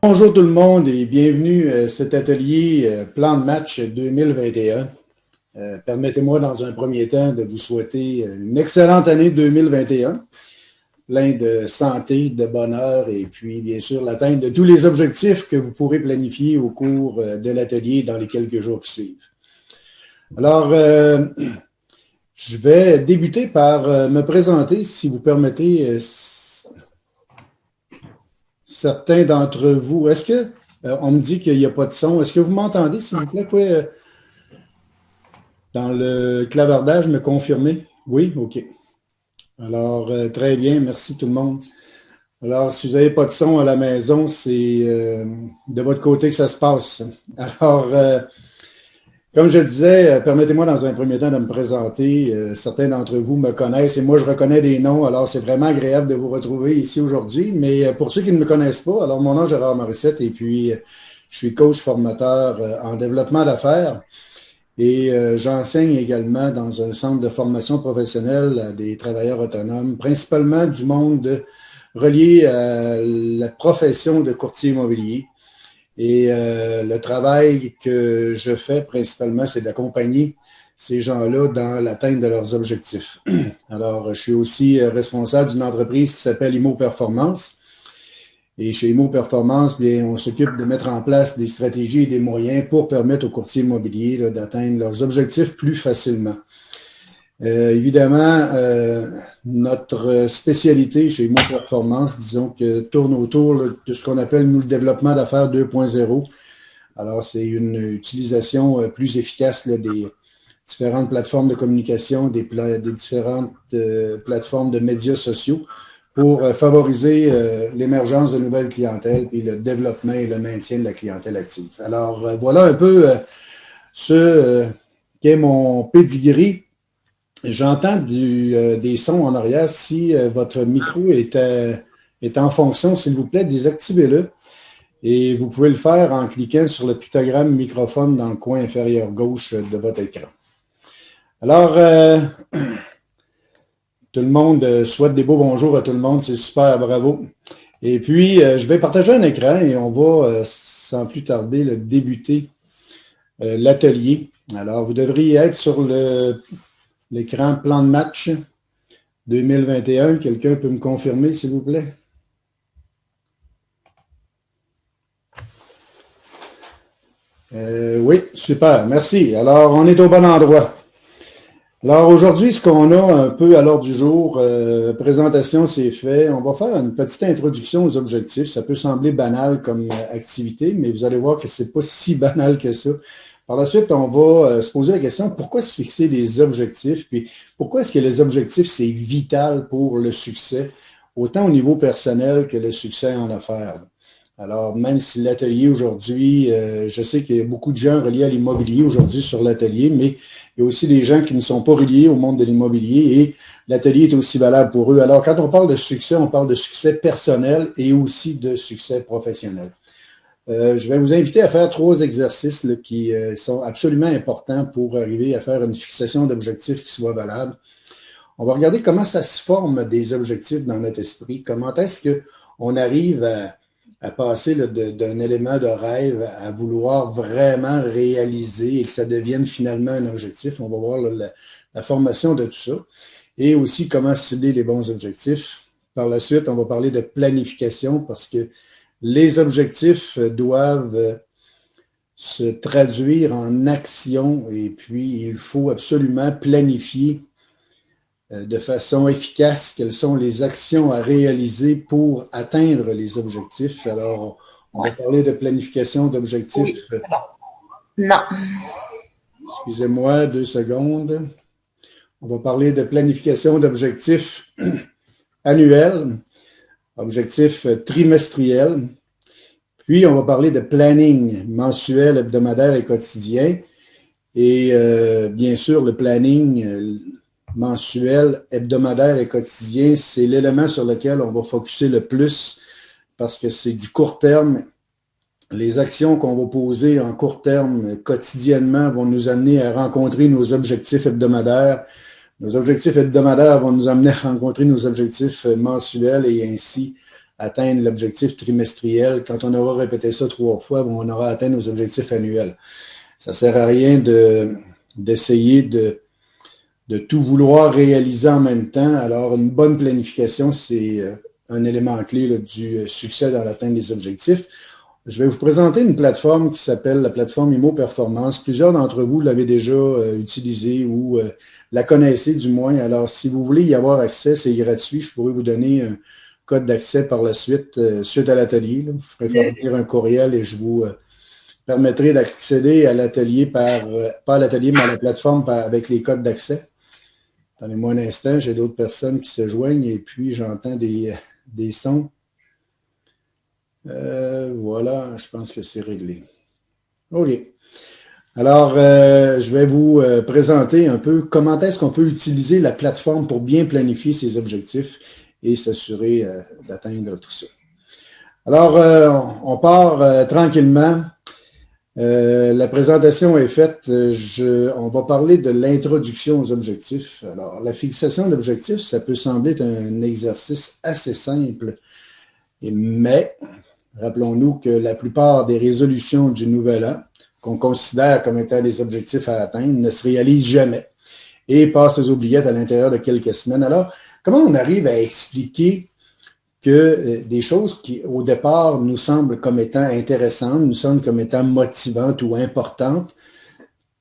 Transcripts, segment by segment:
Bonjour tout le monde et bienvenue à cet atelier Plan de match 2021. Permettez-moi dans un premier temps de vous souhaiter une excellente année 2021, plein de santé, de bonheur et puis bien sûr l'atteinte de tous les objectifs que vous pourrez planifier au cours de l'atelier dans les quelques jours qui suivent. Alors, je vais débuter par me présenter, si vous permettez. Certains d'entre vous, est-ce que, on me dit qu'il n'y a pas de son, est-ce que vous m'entendez, s'il vous plaît? Vous pouvez, dans le clavardage, me confirmer? Oui? OK. Alors, très bien, merci tout le monde. Alors, si vous n'avez pas de son à la maison, c'est de votre côté que ça se passe. Alors, comme je disais, permettez-moi dans un premier temps de me présenter. Certains d'entre vous me connaissent et moi, je reconnais des noms. Alors, c'est vraiment agréable de vous retrouver ici aujourd'hui. Mais pour ceux qui ne me connaissent pas, alors mon nom est Gérard Morissette et puis je suis coach formateur en développement d'affaires et j'enseigne également dans un centre de formation professionnelle à des travailleurs autonomes, principalement du monde relié à la profession de courtier immobilier. Et le travail que je fais principalement, c'est d'accompagner ces gens-là dans l'atteinte de leurs objectifs. Alors, je suis aussi responsable d'une entreprise qui s'appelle Immo Performance. Et chez Immo Performance, bien, on s'occupe de mettre en place des stratégies et des moyens pour permettre aux courtiers immobiliers d'atteindre leurs objectifs plus facilement. Évidemment, notre spécialité chez Immo Performance, disons que tourne autour de ce qu'on appelle, nous, le développement d'affaires 2.0. Alors, c'est une utilisation plus efficace des différentes plateformes de communication, des différentes plateformes de médias sociaux pour favoriser l'émergence de nouvelles clientèles puis le développement et le maintien de la clientèle active. Alors, voilà un peu ce qu'est mon pedigree. J'entends des sons en arrière. Si votre micro est en fonction, s'il vous plaît, désactivez-le. Et vous pouvez le faire en cliquant sur le pictogramme microphone dans le coin inférieur gauche de votre écran. Alors, tout le monde souhaite des beaux bonjours à tout le monde. C'est super, bravo. Et puis, je vais partager un écran et on va, sans plus tarder, débuter l'atelier. Alors, vous devriez être sur l'écran plan de match 2021. Quelqu'un peut me confirmer, s'il vous plaît? Oui, super, merci. Alors, on est au bon endroit. Alors, aujourd'hui, ce qu'on a un peu à l'ordre du jour, présentation, c'est fait. On va faire une petite introduction aux objectifs. Ça peut sembler banal comme activité, mais vous allez voir que ce n'est pas si banal que ça. Par la suite, on va se poser la question, pourquoi se fixer des objectifs? Puis pourquoi est-ce que les objectifs, c'est vital pour le succès, autant au niveau personnel que le succès en affaires? Alors, même si l'atelier aujourd'hui, je sais qu'il y a beaucoup de gens reliés à l'immobilier aujourd'hui sur l'atelier, mais il y a aussi des gens qui ne sont pas reliés au monde de l'immobilier et l'atelier est aussi valable pour eux. Alors, quand on parle de succès, on parle de succès personnel et aussi de succès professionnel. Je vais vous inviter à faire 3 exercices qui sont absolument importants pour arriver à faire une fixation d'objectifs qui soit valable. On va regarder comment ça se forme des objectifs dans notre esprit, comment est-ce qu'on arrive à passer d'un élément de rêve à vouloir vraiment réaliser et que ça devienne finalement un objectif. On va voir la formation de tout ça et aussi comment cibler les bons objectifs. Par la suite, on va parler de planification parce que les objectifs doivent se traduire en action et puis il faut absolument planifier de façon efficace quelles sont les actions à réaliser pour atteindre les objectifs. Alors, on va parler de planification d'objectifs. Oui. Non. Excusez-moi, 2 secondes. On va parler de planification d'objectifs annuels, objectifs trimestriels. Puis, on va parler de planning mensuel, hebdomadaire et quotidien. Et bien sûr, le planning mensuel, hebdomadaire et quotidien, c'est l'élément sur lequel on va focuser le plus parce que c'est du court terme. Les actions qu'on va poser en court terme quotidiennement vont nous amener à rencontrer nos objectifs hebdomadaires. Nos objectifs hebdomadaires vont nous amener à rencontrer nos objectifs mensuels et ainsi atteindre l'objectif trimestriel. Quand on aura répété ça 3 fois, on aura atteint nos objectifs annuels. Ça ne sert à rien d'essayer de tout vouloir réaliser en même temps. Alors, une bonne planification, c'est un élément clé là, du succès dans l'atteinte des objectifs. Je vais vous présenter une plateforme qui s'appelle la plateforme Imo Performance. Plusieurs d'entre vous l'avez déjà utilisée ou la connaissez du moins. Alors, si vous voulez y avoir accès, c'est gratuit. Je pourrais vous donner un code d'accès par la suite, suite à l'atelier. Je ferai faire un courriel et je vous permettrai d'accéder à l'atelier pas à l'atelier, mais à la plateforme avec les codes d'accès. Donnez-moi un instant, j'ai d'autres personnes qui se joignent et puis j'entends des sons. Voilà, je pense que c'est réglé. OK. Alors, je vais vous présenter un peu comment est-ce qu'on peut utiliser la plateforme pour bien planifier ses objectifs et s'assurer d'atteindre tout ça. Alors, on part tranquillement. La présentation est faite. On va parler de l'introduction aux objectifs. Alors, la fixation d'objectifs, ça peut sembler être un exercice assez simple, mais rappelons-nous que la plupart des résolutions du nouvel an qu'on considère comme étant des objectifs à atteindre ne se réalisent jamais et passent aux oubliettes à l'intérieur de quelques semaines. Alors, comment on arrive à expliquer que des choses qui, au départ, nous semblent comme étant intéressantes, nous semblent comme étant motivantes ou importantes,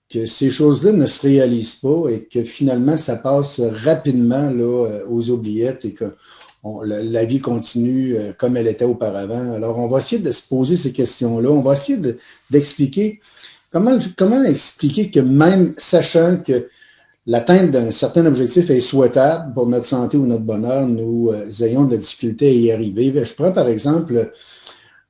que ces choses-là ne se réalisent pas et que finalement, ça passe rapidement là, aux oubliettes et que la vie continue comme elle était auparavant. Alors, on va essayer de se poser ces questions-là. On va essayer d'expliquer comment expliquer que même sachant que l'atteinte d'un certain objectif est souhaitable pour notre santé ou notre bonheur, nous ayons de la difficulté à y arriver. Je prends par exemple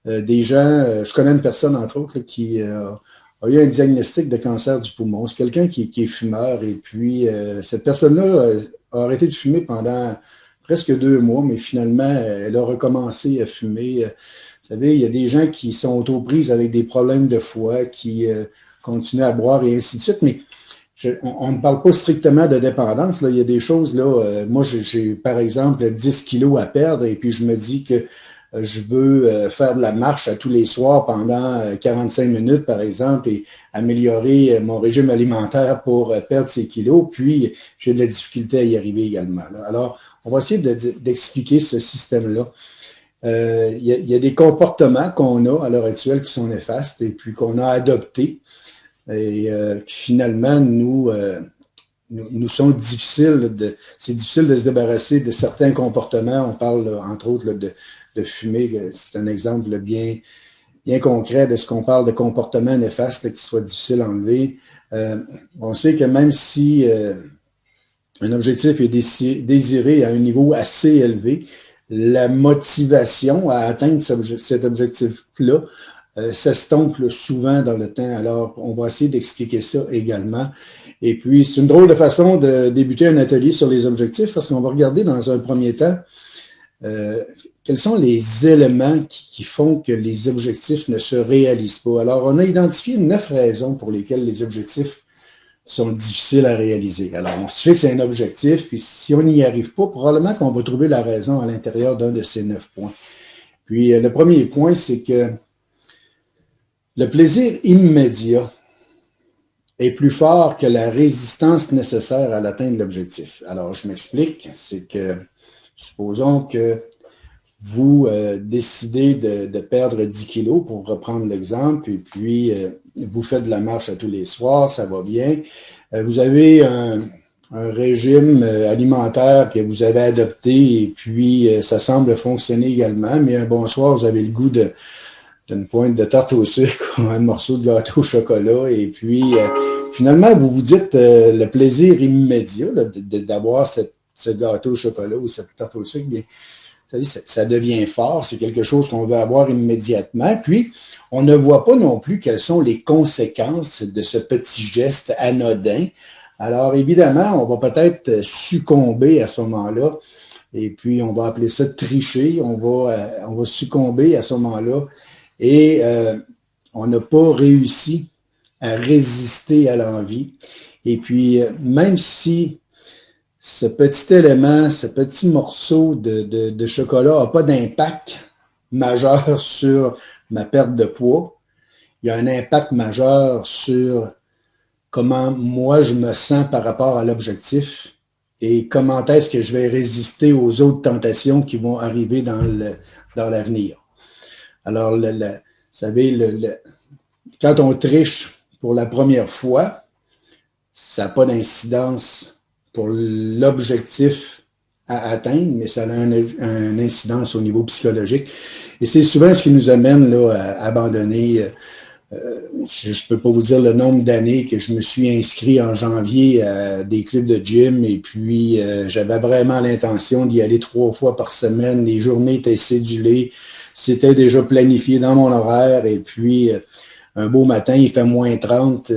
des gens, je connais une personne entre autres là, qui a eu un diagnostic de cancer du poumon. C'est quelqu'un qui est fumeur et puis cette personne-là a arrêté de fumer pendant presque 2 mois, mais finalement, elle a recommencé à fumer. Vous savez, il y a des gens qui sont autoprises avec des problèmes de foie, qui continuent à boire et ainsi de suite, mais on ne parle pas strictement de dépendance. Là. Il y a des choses, là, moi j'ai par exemple 10 kilos à perdre et puis je me dis que je veux faire de la marche à tous les soirs pendant 45 minutes, par exemple, et améliorer mon régime alimentaire pour perdre ces kilos, puis j'ai de la difficulté à y arriver également. Là. Alors, on va essayer d'expliquer ce système-là. Il y a des comportements qu'on a à l'heure actuelle qui sont néfastes et puis qu'on a adoptés et qui finalement nous sont difficiles. C'est difficile de se débarrasser de certains comportements. On parle entre autres là, de fumer. C'est un exemple bien concret de ce qu'on parle de comportements néfastes là, qui soient difficiles à enlever. On sait que même si un objectif est désiré à un niveau assez élevé, la motivation à atteindre cet objectif-là s'estompe souvent dans le temps. Alors, on va essayer d'expliquer ça également. Et puis, c'est une drôle de façon de débuter un atelier sur les objectifs parce qu'on va regarder dans un premier temps quels sont les éléments qui font que les objectifs ne se réalisent pas. Alors, on a identifié 9 raisons pour lesquelles les objectifs sont difficiles à réaliser. Alors, on se fixe un objectif, puis si on n'y arrive pas, probablement qu'on va trouver la raison à l'intérieur d'un de ces 9 points. Puis, le premier point, c'est que le plaisir immédiat est plus fort que la résistance nécessaire à l'atteinte de l'objectif. Alors, je m'explique, c'est que, supposons que vous décidez de perdre 10 kilos, pour reprendre l'exemple, et puis vous faites de la marche à tous les soirs, ça va bien. Vous avez un régime alimentaire que vous avez adopté, et puis ça semble fonctionner également, mais un bon soir, vous avez le goût d'une pointe de tarte au sucre ou un morceau de gâteau au chocolat, et puis finalement, vous vous dites le plaisir immédiat d'avoir ce gâteau au chocolat ou cette tarte au sucre, bien, ça devient fort, c'est quelque chose qu'on veut avoir immédiatement. Puis, on ne voit pas non plus quelles sont les conséquences de ce petit geste anodin. Alors, évidemment, on va peut-être succomber à ce moment-là. Et puis, on va appeler ça tricher. On va succomber à ce moment-là. Et on n'a pas réussi à résister à l'envie. Et puis, même si ce petit élément, ce petit morceau de chocolat n'a pas d'impact majeur sur ma perte de poids. Il y a un impact majeur sur comment moi je me sens par rapport à l'objectif et comment est-ce que je vais résister aux autres tentations qui vont arriver dans l'avenir. Alors, vous savez, quand on triche pour la première fois, ça n'a pas d'incidence pour l'objectif à atteindre, mais ça a une incidence au niveau psychologique. Et c'est souvent ce qui nous amène là, à abandonner. Je ne peux pas vous dire le nombre d'années que je me suis inscrit en janvier à des clubs de gym et puis j'avais vraiment l'intention d'y aller 3 fois par semaine. Les journées étaient cédulées. C'était déjà planifié dans mon horaire et puis un beau matin, il fait moins 30.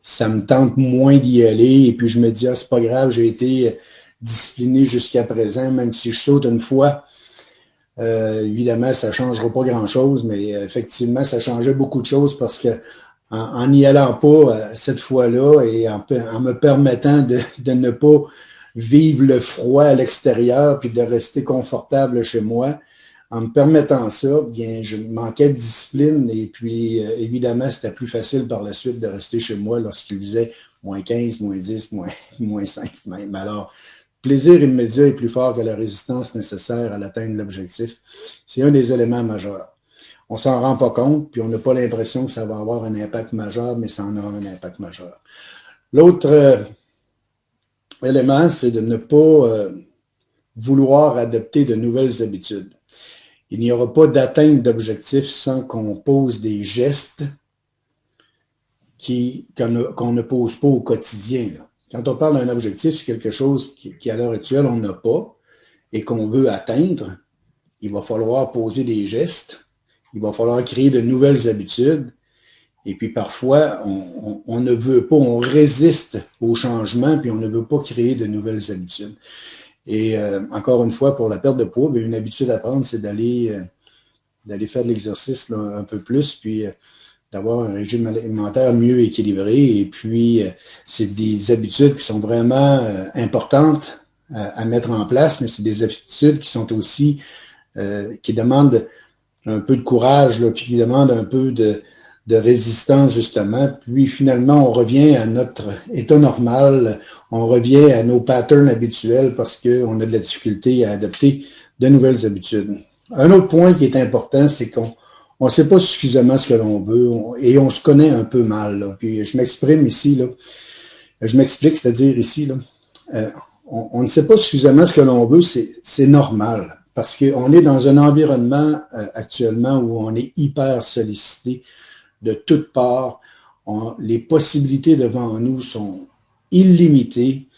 Ça me tente moins d'y aller et puis je me dis, ah, c'est pas grave, j'ai été discipliné jusqu'à présent, même si je saute une fois. Évidemment, ça ne changera pas grand-chose, mais effectivement, ça changeait beaucoup de choses parce que en n'y allant pas cette fois-là et en me permettant de ne pas vivre le froid à l'extérieur puis de rester confortable chez moi, en me permettant ça, bien, je manquais de discipline et puis, évidemment, c'était plus facile par la suite de rester chez moi lorsqu'il faisait moins 15, moins 10, moins 5 même. Alors, plaisir immédiat est plus fort que la résistance nécessaire à l'atteinte de l'objectif. C'est un des éléments majeurs. On ne s'en rend pas compte, puis on n'a pas l'impression que ça va avoir un impact majeur, mais ça en a un impact majeur. L'autre élément, c'est de ne pas vouloir adopter de nouvelles habitudes. Il n'y aura pas d'atteinte d'objectif sans qu'on pose des gestes qu'on ne pose pas au quotidien. Là. Quand on parle d'un objectif, c'est quelque chose qui à l'heure actuelle, on n'a pas et qu'on veut atteindre. Il va falloir poser des gestes. Il va falloir créer de nouvelles habitudes. Et puis parfois, on ne veut pas, on résiste au changement, puis on ne veut pas créer de nouvelles habitudes. Et encore une fois, pour la perte de poids, une habitude à prendre, c'est d'aller faire de l'exercice un peu plus, puis d'avoir un régime alimentaire mieux équilibré. Et puis, c'est des habitudes qui sont vraiment importantes à mettre en place, mais c'est des habitudes qui sont aussi, qui demandent un peu de courage, là, puis qui demandent un peu de résistance, justement. Puis, finalement, on revient à notre état normal, on revient à nos patterns habituels parce qu'on a de la difficulté à adopter de nouvelles habitudes. Un autre point qui est important, c'est qu'on ne sait pas suffisamment ce que l'on veut et on se connaît un peu mal. Là. Puis je m'exprime ici, là. Je m'explique, c'est-à-dire ici, là, on ne sait pas suffisamment ce que l'on veut, c'est normal parce qu'on est dans un environnement actuellement où on est hyper sollicité de toutes parts. Les possibilités devant nous sont illimitées.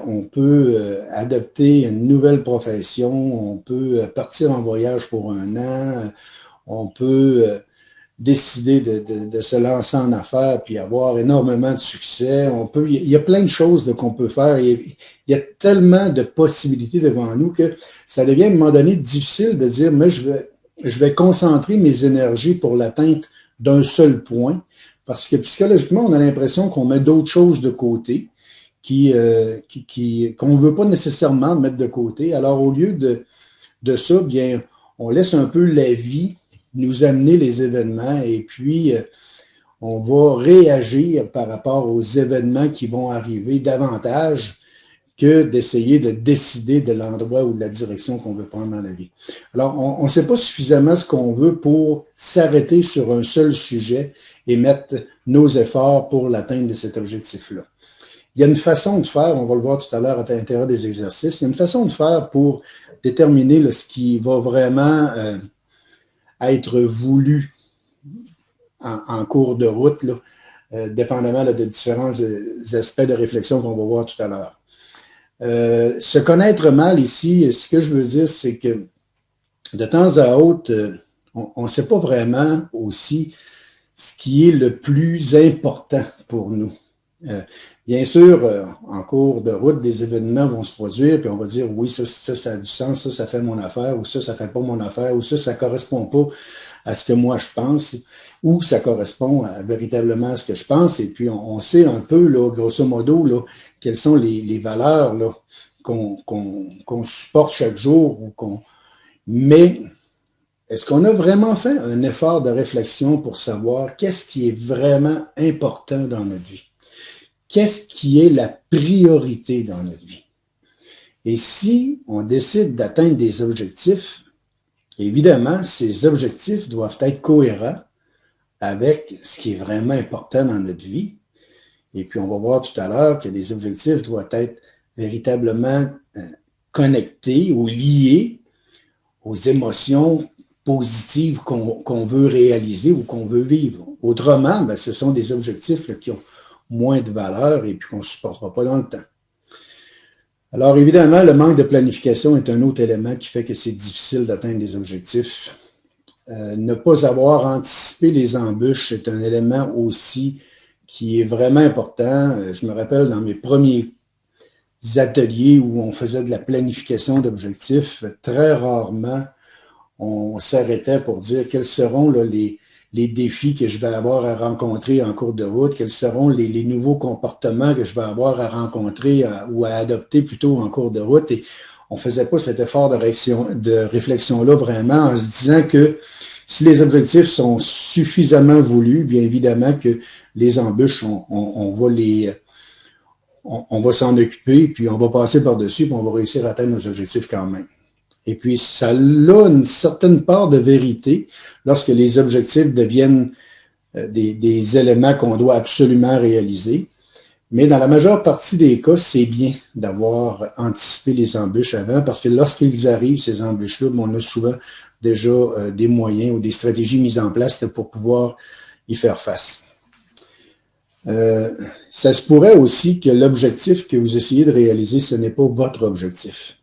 On peut adopter une nouvelle profession, on peut partir en voyage pour 1 an, on peut décider de se lancer en affaires puis avoir énormément de succès. Il y a plein de choses qu'on peut faire. Il y a tellement de possibilités devant nous que ça devient à un moment donné difficile de dire, mais je vais concentrer mes énergies pour l'atteinte d'un seul point, parce que psychologiquement, on a l'impression qu'on met d'autres choses de côté qu'on ne veut pas nécessairement mettre de côté. Alors, au lieu de ça, bien, on laisse un peu la vie nous amener les événements et puis on va réagir par rapport aux événements qui vont arriver davantage que d'essayer de décider de l'endroit ou de la direction qu'on veut prendre dans la vie. Alors, on ne sait pas suffisamment ce qu'on veut pour s'arrêter sur un seul sujet et mettre nos efforts pour l'atteinte de cet objectif-là. Il y a une façon de faire, on va le voir tout à l'heure à l'intérieur des exercices, il y a une façon de faire pour déterminer ce qui va vraiment être voulu en cours de route, là, dépendamment là, de différents aspects de réflexion qu'on va voir tout à l'heure. Se connaître mal ici, ce que je veux dire, c'est que de temps à autre, on ne sait pas vraiment aussi ce qui est le plus important pour nous. Bien sûr, en cours de route, des événements vont se produire, puis on va dire, oui, ça a du sens, ça fait mon affaire, ou ça fait pas mon affaire, ou ça correspond pas à ce que moi je pense, ou ça correspond véritablement à ce que je pense. Et puis, on sait un peu, là, grosso modo, là, quelles sont les valeurs là, qu'on supporte chaque jour. Mais est-ce qu'on a vraiment fait un effort de réflexion pour savoir qu'est-ce qui est vraiment important dans notre vie? Qu'est-ce qui est la priorité dans notre vie? Et si on décide d'atteindre des objectifs, évidemment, ces objectifs doivent être cohérents avec ce qui est vraiment important dans notre vie. Et puis, on va voir tout à l'heure que les objectifs doivent être véritablement connectés ou liés aux émotions positives qu'on veut réaliser ou qu'on veut vivre. Autrement, ben, ce sont des objectifs là, qui ont moins de valeur et puis qu'on ne supportera pas dans le temps. Alors, évidemment, le manque de planification est un autre élément qui fait que c'est difficile d'atteindre des objectifs. Ne pas avoir anticipé les embûches, c'est un élément aussi qui est vraiment important. Je me rappelle dans mes premiers ateliers où on faisait de la planification d'objectifs, très rarement on s'arrêtait pour dire quels seront là, les défis que je vais avoir à rencontrer en cours de route, quels seront les nouveaux comportements que je vais avoir à rencontrer ou à adopter plutôt en cours de route. Et on ne faisait pas cet effort de réflexion-là vraiment en se disant que si les objectifs sont suffisamment voulus, bien évidemment que les embûches, on va s'en occuper, puis on va passer par-dessus, puis on va réussir à atteindre nos objectifs quand même. Et puis, ça a une certaine part de vérité lorsque les objectifs deviennent des éléments qu'on doit absolument réaliser. Mais dans la majeure partie des cas, c'est bien d'avoir anticipé les embûches avant, parce que lorsqu'ils arrivent, ces embûches-là, on a souvent déjà des moyens ou des stratégies mises en place pour pouvoir y faire face. Ça se pourrait aussi que l'objectif que vous essayez de réaliser, ce n'est pas votre objectif.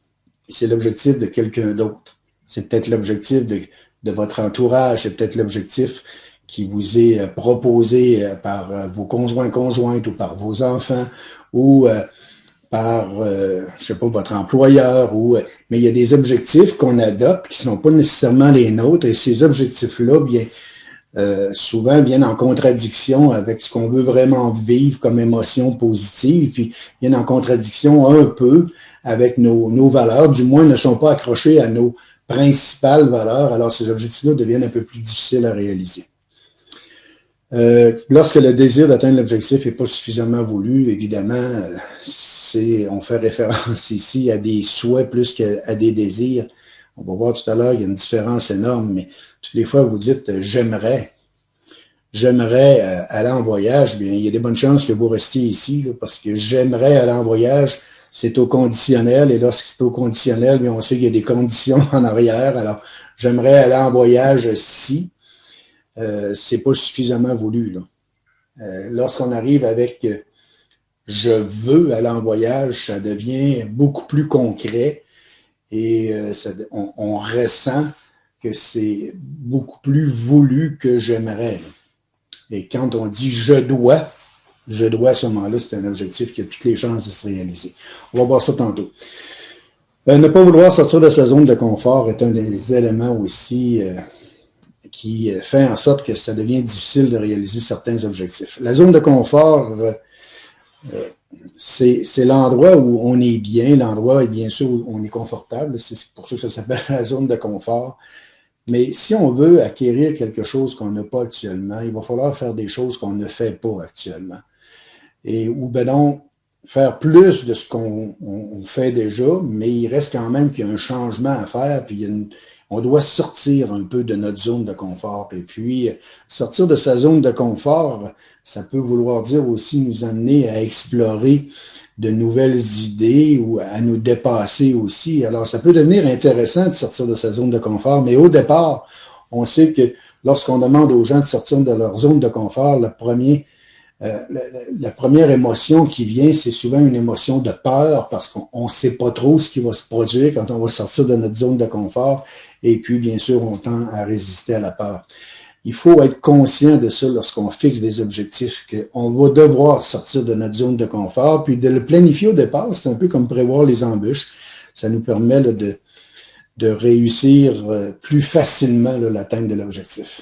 C'est l'objectif de quelqu'un d'autre. C'est peut-être l'objectif de votre entourage, c'est peut-être l'objectif qui vous est proposé par vos conjointes ou par vos enfants ou par, je sais pas, votre employeur. Mais il y a des objectifs qu'on adopte qui ne sont pas nécessairement les nôtres et ces objectifs-là, bien, souvent viennent en contradiction avec ce qu'on veut vraiment vivre comme émotion positive, puis viennent en contradiction un peu avec nos valeurs, du moins ne sont pas accrochés à nos principales valeurs, alors ces objectifs-là deviennent un peu plus difficiles à réaliser. Lorsque le désir d'atteindre l'objectif n'est pas suffisamment voulu, évidemment, on fait référence ici à des souhaits plus qu'à des désirs. On va voir tout à l'heure, il y a une différence énorme, mais toutes les fois, vous dites « j'aimerais aller en voyage », bien, il y a des bonnes chances que vous restiez ici, là, parce que « j'aimerais aller en voyage », c'est au conditionnel, et lorsque c'est au conditionnel, bien, on sait qu'il y a des conditions en arrière. Alors, « j'aimerais aller en voyage si », c'est pas suffisamment voulu, là. Lorsqu'on arrive avec « je veux aller en voyage », ça devient beaucoup plus concret et on ressent que c'est beaucoup plus voulu que j'aimerais. Et quand on dit « je dois », à ce moment-là, c'est un objectif qui a toutes les chances de se réaliser. On va voir ça tantôt. Ne pas vouloir sortir de sa zone de confort est un des éléments aussi qui fait en sorte que ça devient difficile de réaliser certains objectifs. La zone de confort, c'est l'endroit où on est bien, l'endroit, bien sûr, où on est confortable. C'est pour ça que ça s'appelle la zone de confort. Mais si on veut acquérir quelque chose qu'on n'a pas actuellement, il va falloir faire des choses qu'on ne fait pas actuellement. Ou ben donc, faire plus de ce qu'on fait déjà, mais il reste quand même qu'il y a un changement à faire, puis on doit sortir un peu de notre zone de confort. Et puis, sortir de sa zone de confort, ça peut vouloir dire aussi nous amener à explorer de nouvelles idées ou à nous dépasser aussi. Alors, ça peut devenir intéressant de sortir de sa zone de confort, mais au départ, on sait que lorsqu'on demande aux gens de sortir de leur zone de confort, la première émotion qui vient, c'est souvent une émotion de peur parce qu'on ne sait pas trop ce qui va se produire quand on va sortir de notre zone de confort. Et puis, bien sûr, on tend à résister à la peur. Il faut être conscient de ça lorsqu'on fixe des objectifs, qu'on va devoir sortir de notre zone de confort, puis de le planifier au départ. C'est un peu comme prévoir les embûches. Ça nous permet là, de réussir plus facilement l'atteinte de l'objectif.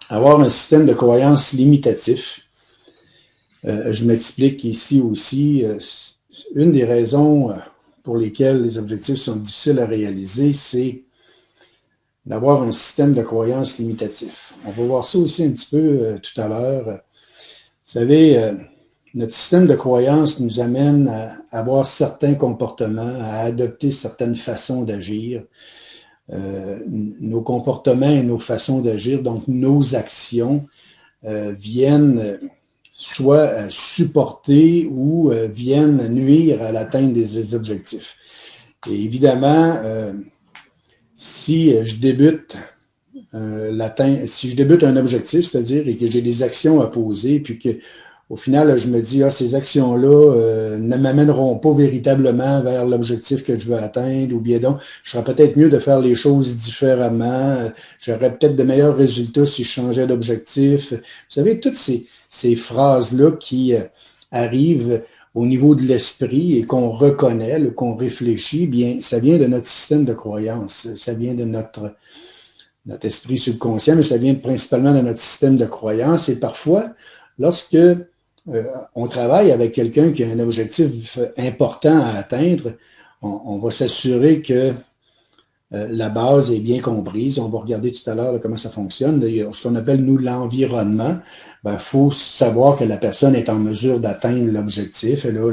Avoir un système de croyance limitatif, je m'explique ici aussi, une des raisons pour lesquelles les objectifs sont difficiles à réaliser, c'est d'avoir un système de croyance limitatif. On va voir ça aussi un petit peu tout à l'heure. Vous savez, notre système de croyance nous amène à avoir certains comportements, à adopter certaines façons d'agir. Nos comportements et nos façons d'agir, donc nos actions, viennent soit supporter ou viennent nuire à l'atteinte des objectifs. Et évidemment, si je débute un objectif, c'est-à-dire que j'ai des actions à poser, puis que au final, je me dis, ces actions-là ne m'amèneront pas véritablement vers l'objectif que je veux atteindre, ou bien donc, je serais peut-être mieux de faire les choses différemment. J'aurais peut-être de meilleurs résultats si je changeais d'objectif. Vous savez, toutes ces phrases-là qui arrivent au niveau de l'esprit et qu'on reconnaît, qu'on réfléchit, bien, ça vient de notre système de croyance. Ça vient de notre esprit subconscient, mais ça vient principalement de notre système de croyance. Et parfois, lorsque on travaille avec quelqu'un qui a un objectif important à atteindre, on va s'assurer que la base est bien comprise. On va regarder tout à l'heure comment ça fonctionne. Ce qu'on appelle, nous, l'environnement. Il faut savoir que la personne est en mesure d'atteindre l'objectif. Elle a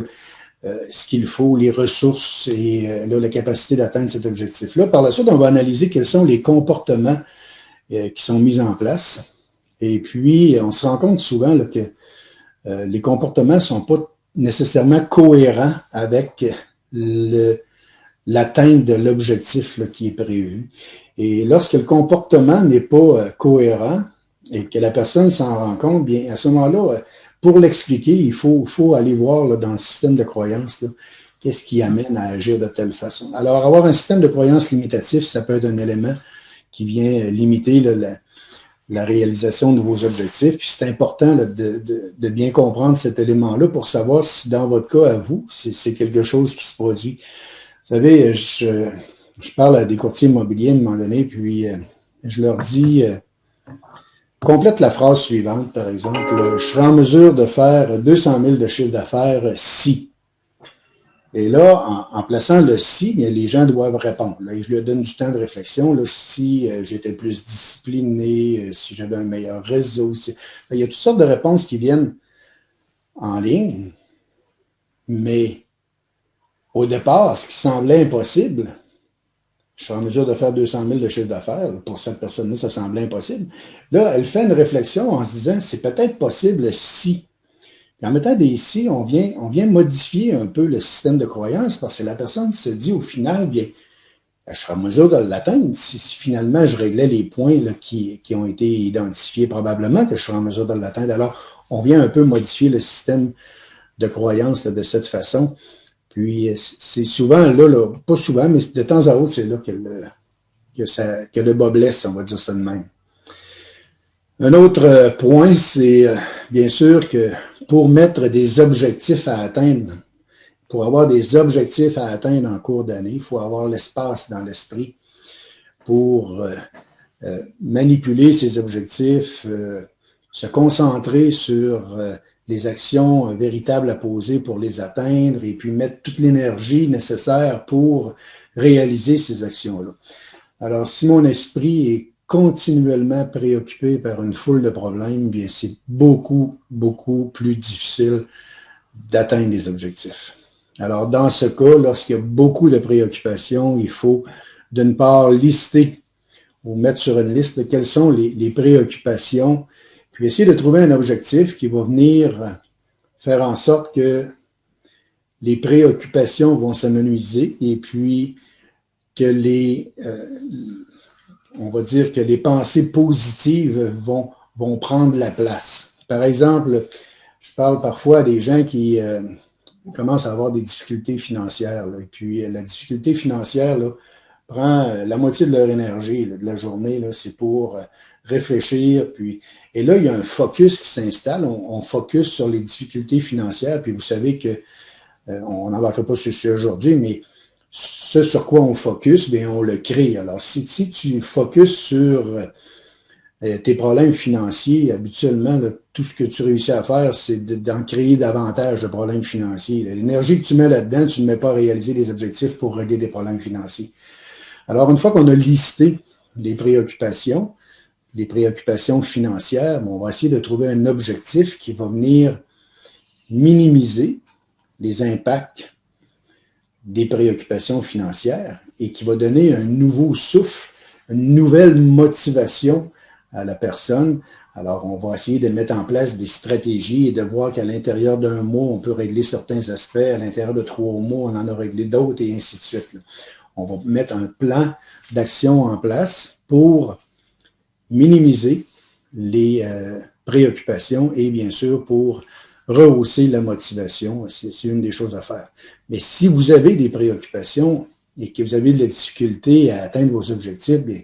ce qu'il faut, les ressources et elle a la capacité d'atteindre cet objectif-là. Par la suite, on va analyser quels sont les comportements qui sont mis en place. Et puis, on se rend compte souvent là, que les comportements ne sont pas nécessairement cohérents avec l'atteinte de l'objectif qui est prévu. Et lorsque le comportement n'est pas cohérent et que la personne s'en rend compte, bien à ce moment-là, pour l'expliquer, il faut aller voir là, dans le système de croyance qu'est-ce qui amène à agir de telle façon. Alors, avoir un système de croyance limitatif, ça peut être un élément qui vient limiter la réalisation de vos objectifs. Puis c'est important là, de bien comprendre cet élément-là pour savoir si dans votre cas, à vous, c'est quelque chose qui se produit. Vous savez, je parle à des courtiers immobiliers à un moment donné, puis je leur dis, complète la phrase suivante, par exemple, je serai en mesure de faire 200 000 de chiffre d'affaires si. Et là, en plaçant le si, bien, les gens doivent répondre. Là, et je leur donne du temps de réflexion. Là, si j'étais plus discipliné, si j'avais un meilleur réseau. Il y a toutes sortes de réponses qui viennent en ligne, mais au départ, ce qui semblait impossible, je suis en mesure de faire 200 000 de chiffre d'affaires. Pour cette personne-là, ça semblait impossible. Là, elle fait une réflexion en se disant, c'est peut-être possible si. Et en mettant des si, on vient modifier un peu le système de croyance parce que la personne se dit au final, bien, je serai en mesure de l'atteindre si finalement je réglais les points là, qui ont été identifiés. Probablement que je serai en mesure de l'atteindre. Alors, on vient un peu modifier le système de croyance là, de cette façon. Puis, c'est souvent là, pas souvent, mais de temps à autre, c'est là que le bas blesse, on va dire ça de même. Un autre point, c'est bien sûr que pour mettre des objectifs à atteindre, pour avoir des objectifs à atteindre en cours d'année, il faut avoir l'espace dans l'esprit pour manipuler ces objectifs, se concentrer sur les actions véritables à poser pour les atteindre et puis mettre toute l'énergie nécessaire pour réaliser ces actions-là. Alors, si mon esprit est continuellement préoccupé par une foule de problèmes, bien c'est beaucoup, beaucoup plus difficile d'atteindre les objectifs. Alors, dans ce cas, lorsqu'il y a beaucoup de préoccupations, il faut, d'une part, lister ou mettre sur une liste quelles sont les préoccupations, puis essayer de trouver un objectif qui va venir faire en sorte que les préoccupations vont s'amenuiser et puis que on va dire que les pensées positives vont prendre la place. Par exemple, je parle parfois à des gens qui commencent à avoir des difficultés financières. Là, et puis, la difficulté financière là, prend la moitié de leur énergie là, de la journée. C'est pour réfléchir. Et là, il y a un focus qui s'installe. On focus sur les difficultés financières. Puis vous savez que, on n'en va pas sur ce sujet aujourd'hui, mais ce sur quoi on focus, bien, on le crée. Alors, si tu focuses sur tes problèmes financiers, habituellement, là, tout ce que tu réussis à faire, c'est d'en créer davantage de problèmes financiers. L'énergie que tu mets là-dedans, tu ne mets pas à réaliser des objectifs pour régler des problèmes financiers. Alors, une fois qu'on a listé les préoccupations financières, bon, on va essayer de trouver un objectif qui va venir minimiser les impacts des préoccupations financières et qui va donner un nouveau souffle, une nouvelle motivation à la personne. Alors, on va essayer de mettre en place des stratégies et de voir qu'à l'intérieur d'un mois, on peut régler certains aspects, à l'intérieur de 3 mois, on en a réglé d'autres et ainsi de suite. On va mettre un plan d'action en place pour minimiser les préoccupations et bien sûr pour rehausser la motivation. C'est une des choses à faire. Mais si vous avez des préoccupations et que vous avez de la difficulté à atteindre vos objectifs, bien,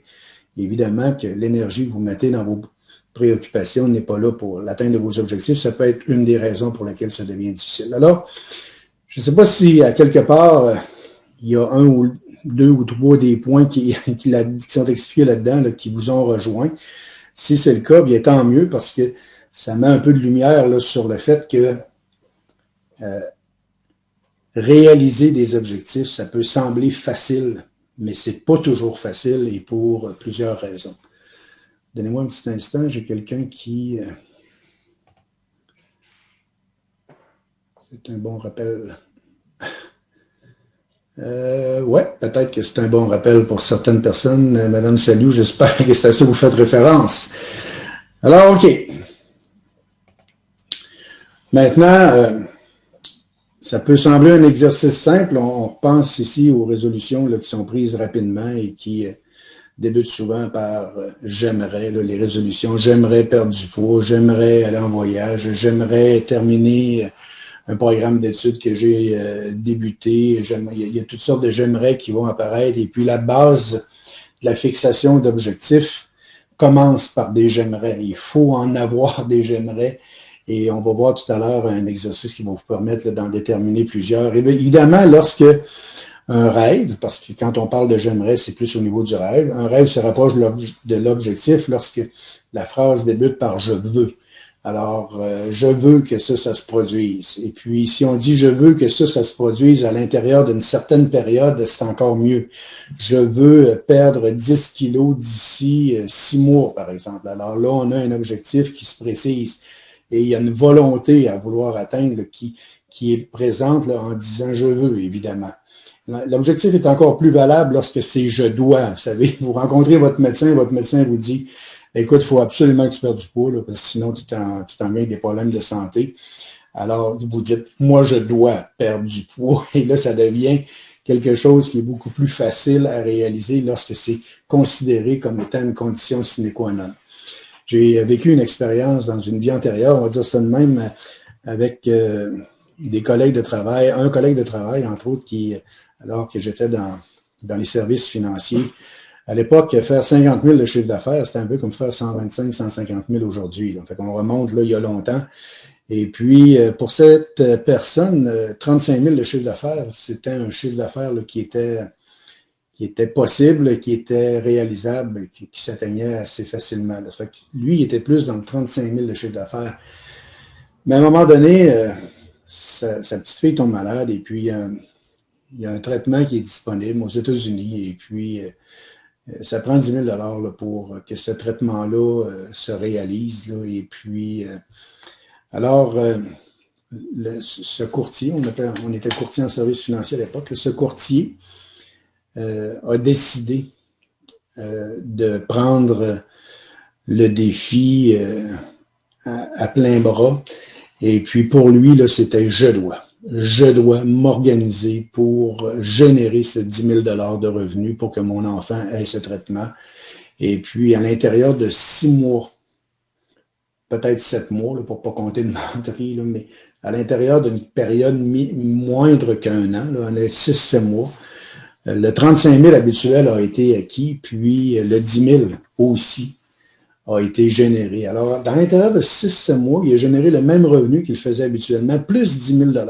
évidemment que l'énergie que vous mettez dans vos préoccupations n'est pas là pour l'atteinte de vos objectifs. Ça peut être une des raisons pour lesquelles ça devient difficile. Alors, je ne sais pas si à quelque part, il y a 1 ou 2 ou 3 des points qui sont expliqués là-dedans, là, qui vous ont rejoint. Si c'est le cas, bien tant mieux parce que ça met un peu de lumière là, sur le fait que réaliser des objectifs, ça peut sembler facile, mais ce n'est pas toujours facile et pour plusieurs raisons. Donnez-moi un petit instant, j'ai quelqu'un qui... c'est un bon rappel. Oui, peut-être que c'est un bon rappel pour certaines personnes. Madame Saliou, j'espère que c'est à ça que vous faites référence. Alors, OK. Maintenant, ça peut sembler un exercice simple. On pense ici aux résolutions là, qui sont prises rapidement et qui débutent souvent par j'aimerais, les résolutions. J'aimerais perdre du poids, j'aimerais aller en voyage, j'aimerais terminer un programme d'études que j'ai débuté. Il y a toutes sortes de j'aimerais qui vont apparaître. Et puis, la base de la fixation d'objectifs commence par des j'aimerais. Il faut en avoir des j'aimerais. Et on va voir tout à l'heure un exercice qui va vous permettre d'en déterminer plusieurs. Et bien, évidemment, lorsque un rêve, parce que quand on parle de j'aimerais, c'est plus au niveau du rêve, un rêve se rapproche de l'objectif lorsque la phrase débute par je veux. Alors, je veux que ça se produise. Et puis, si on dit je veux que ça se produise à l'intérieur d'une certaine période, c'est encore mieux. Je veux perdre 10 kilos d'ici 6 mois, par exemple. Alors là, on a un objectif qui se précise. Et il y a une volonté à vouloir atteindre là, qui est présente là, en disant je veux, évidemment. L'objectif est encore plus valable lorsque c'est je dois. Vous savez, vous rencontrez votre médecin vous dit écoute, il faut absolument que tu perdes du poids, là, parce que sinon tu t'en viens avec des problèmes de santé. Alors, vous dites moi, je dois perdre du poids. Et là, ça devient quelque chose qui est beaucoup plus facile à réaliser lorsque c'est considéré comme étant une condition sine qua non. J'ai vécu une expérience dans une vie antérieure, on va dire ça de même, avec des collègues de travail, un collègue de travail, entre autres, qui, alors que j'étais dans les services financiers, à l'époque, faire 50 000 de chiffre d'affaires, c'était un peu comme faire 125 150 000 aujourd'hui. Fait qu'on remonte là, il y a longtemps. Et puis, pour cette personne, 35 000 de chiffre d'affaires, c'était un chiffre d'affaires qui était possible, qui était réalisable, qui s'atteignait assez facilement. Fait que lui, il était plus dans le 35 000 de chiffre d'affaires. Mais à un moment donné, sa petite fille tombe malade et puis il y a un traitement qui est disponible aux États-Unis et puis ça prend 10 000 là, pour que ce traitement-là se réalise. Là, et puis, alors, ce courtier, on était courtier en services financiers à l'époque, ce courtier a décidé de prendre le défi à plein bras. Et puis pour lui, là, c'était je dois m'organiser pour générer ce 10 000 de revenus pour que mon enfant ait ce traitement. Et puis à l'intérieur de 6 mois, peut-être 7 mois, là, pour ne pas compter de menterie, là, mais à l'intérieur d'une période moindre qu'1 an, là, on a 6-7 mois, le 35 000 habituel a été acquis, puis le 10 000 aussi a été généré. Alors, dans l'intérieur de 6-7 mois, il a généré le même revenu qu'il faisait habituellement, plus 10 000 $.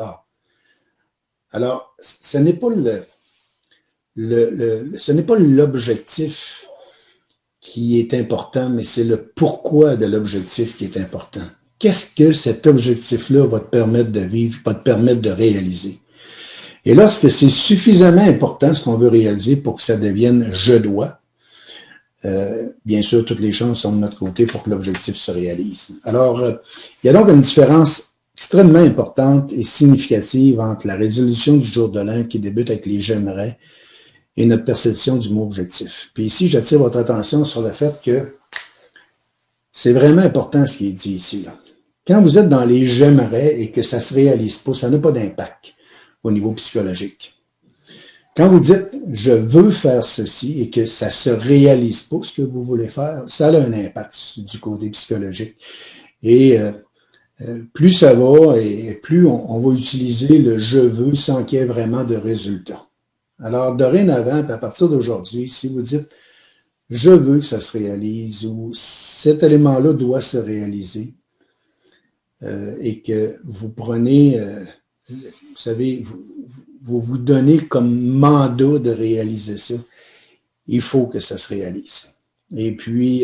Alors, ce n'est pas ce n'est pas l'objectif qui est important, mais c'est le pourquoi de l'objectif qui est important. Qu'est-ce que cet objectif-là va te permettre de vivre, va te permettre de réaliser? Et lorsque c'est suffisamment important ce qu'on veut réaliser pour que ça devienne « je dois », bien sûr, toutes les chances sont de notre côté pour que l'objectif se réalise. Alors, il y a donc une différence extrêmement importante et significative entre la résolution du jour de l'an qui débute avec les « j'aimerais » et notre perception du mot objectif. Puis ici, j'attire votre attention sur le fait que c'est vraiment important ce qui est dit ici. Là. Quand vous êtes dans les j'aimerais et que ça ne se réalise pas, ça n'a pas d'impact au niveau psychologique. Quand vous dites je veux faire ceci et que ça ne se réalise pas ce que vous voulez faire, ça a un impact du côté psychologique. Et plus ça va et plus on va utiliser le je veux sans qu'il y ait vraiment de résultat. Alors, dorénavant, à partir d'aujourd'hui, si vous dites « je veux que ça se réalise » ou « cet élément-là doit se réaliser » et que vous prenez, vous savez, vous donnez comme mandat de réaliser ça, il faut que ça se réalise. Et puis,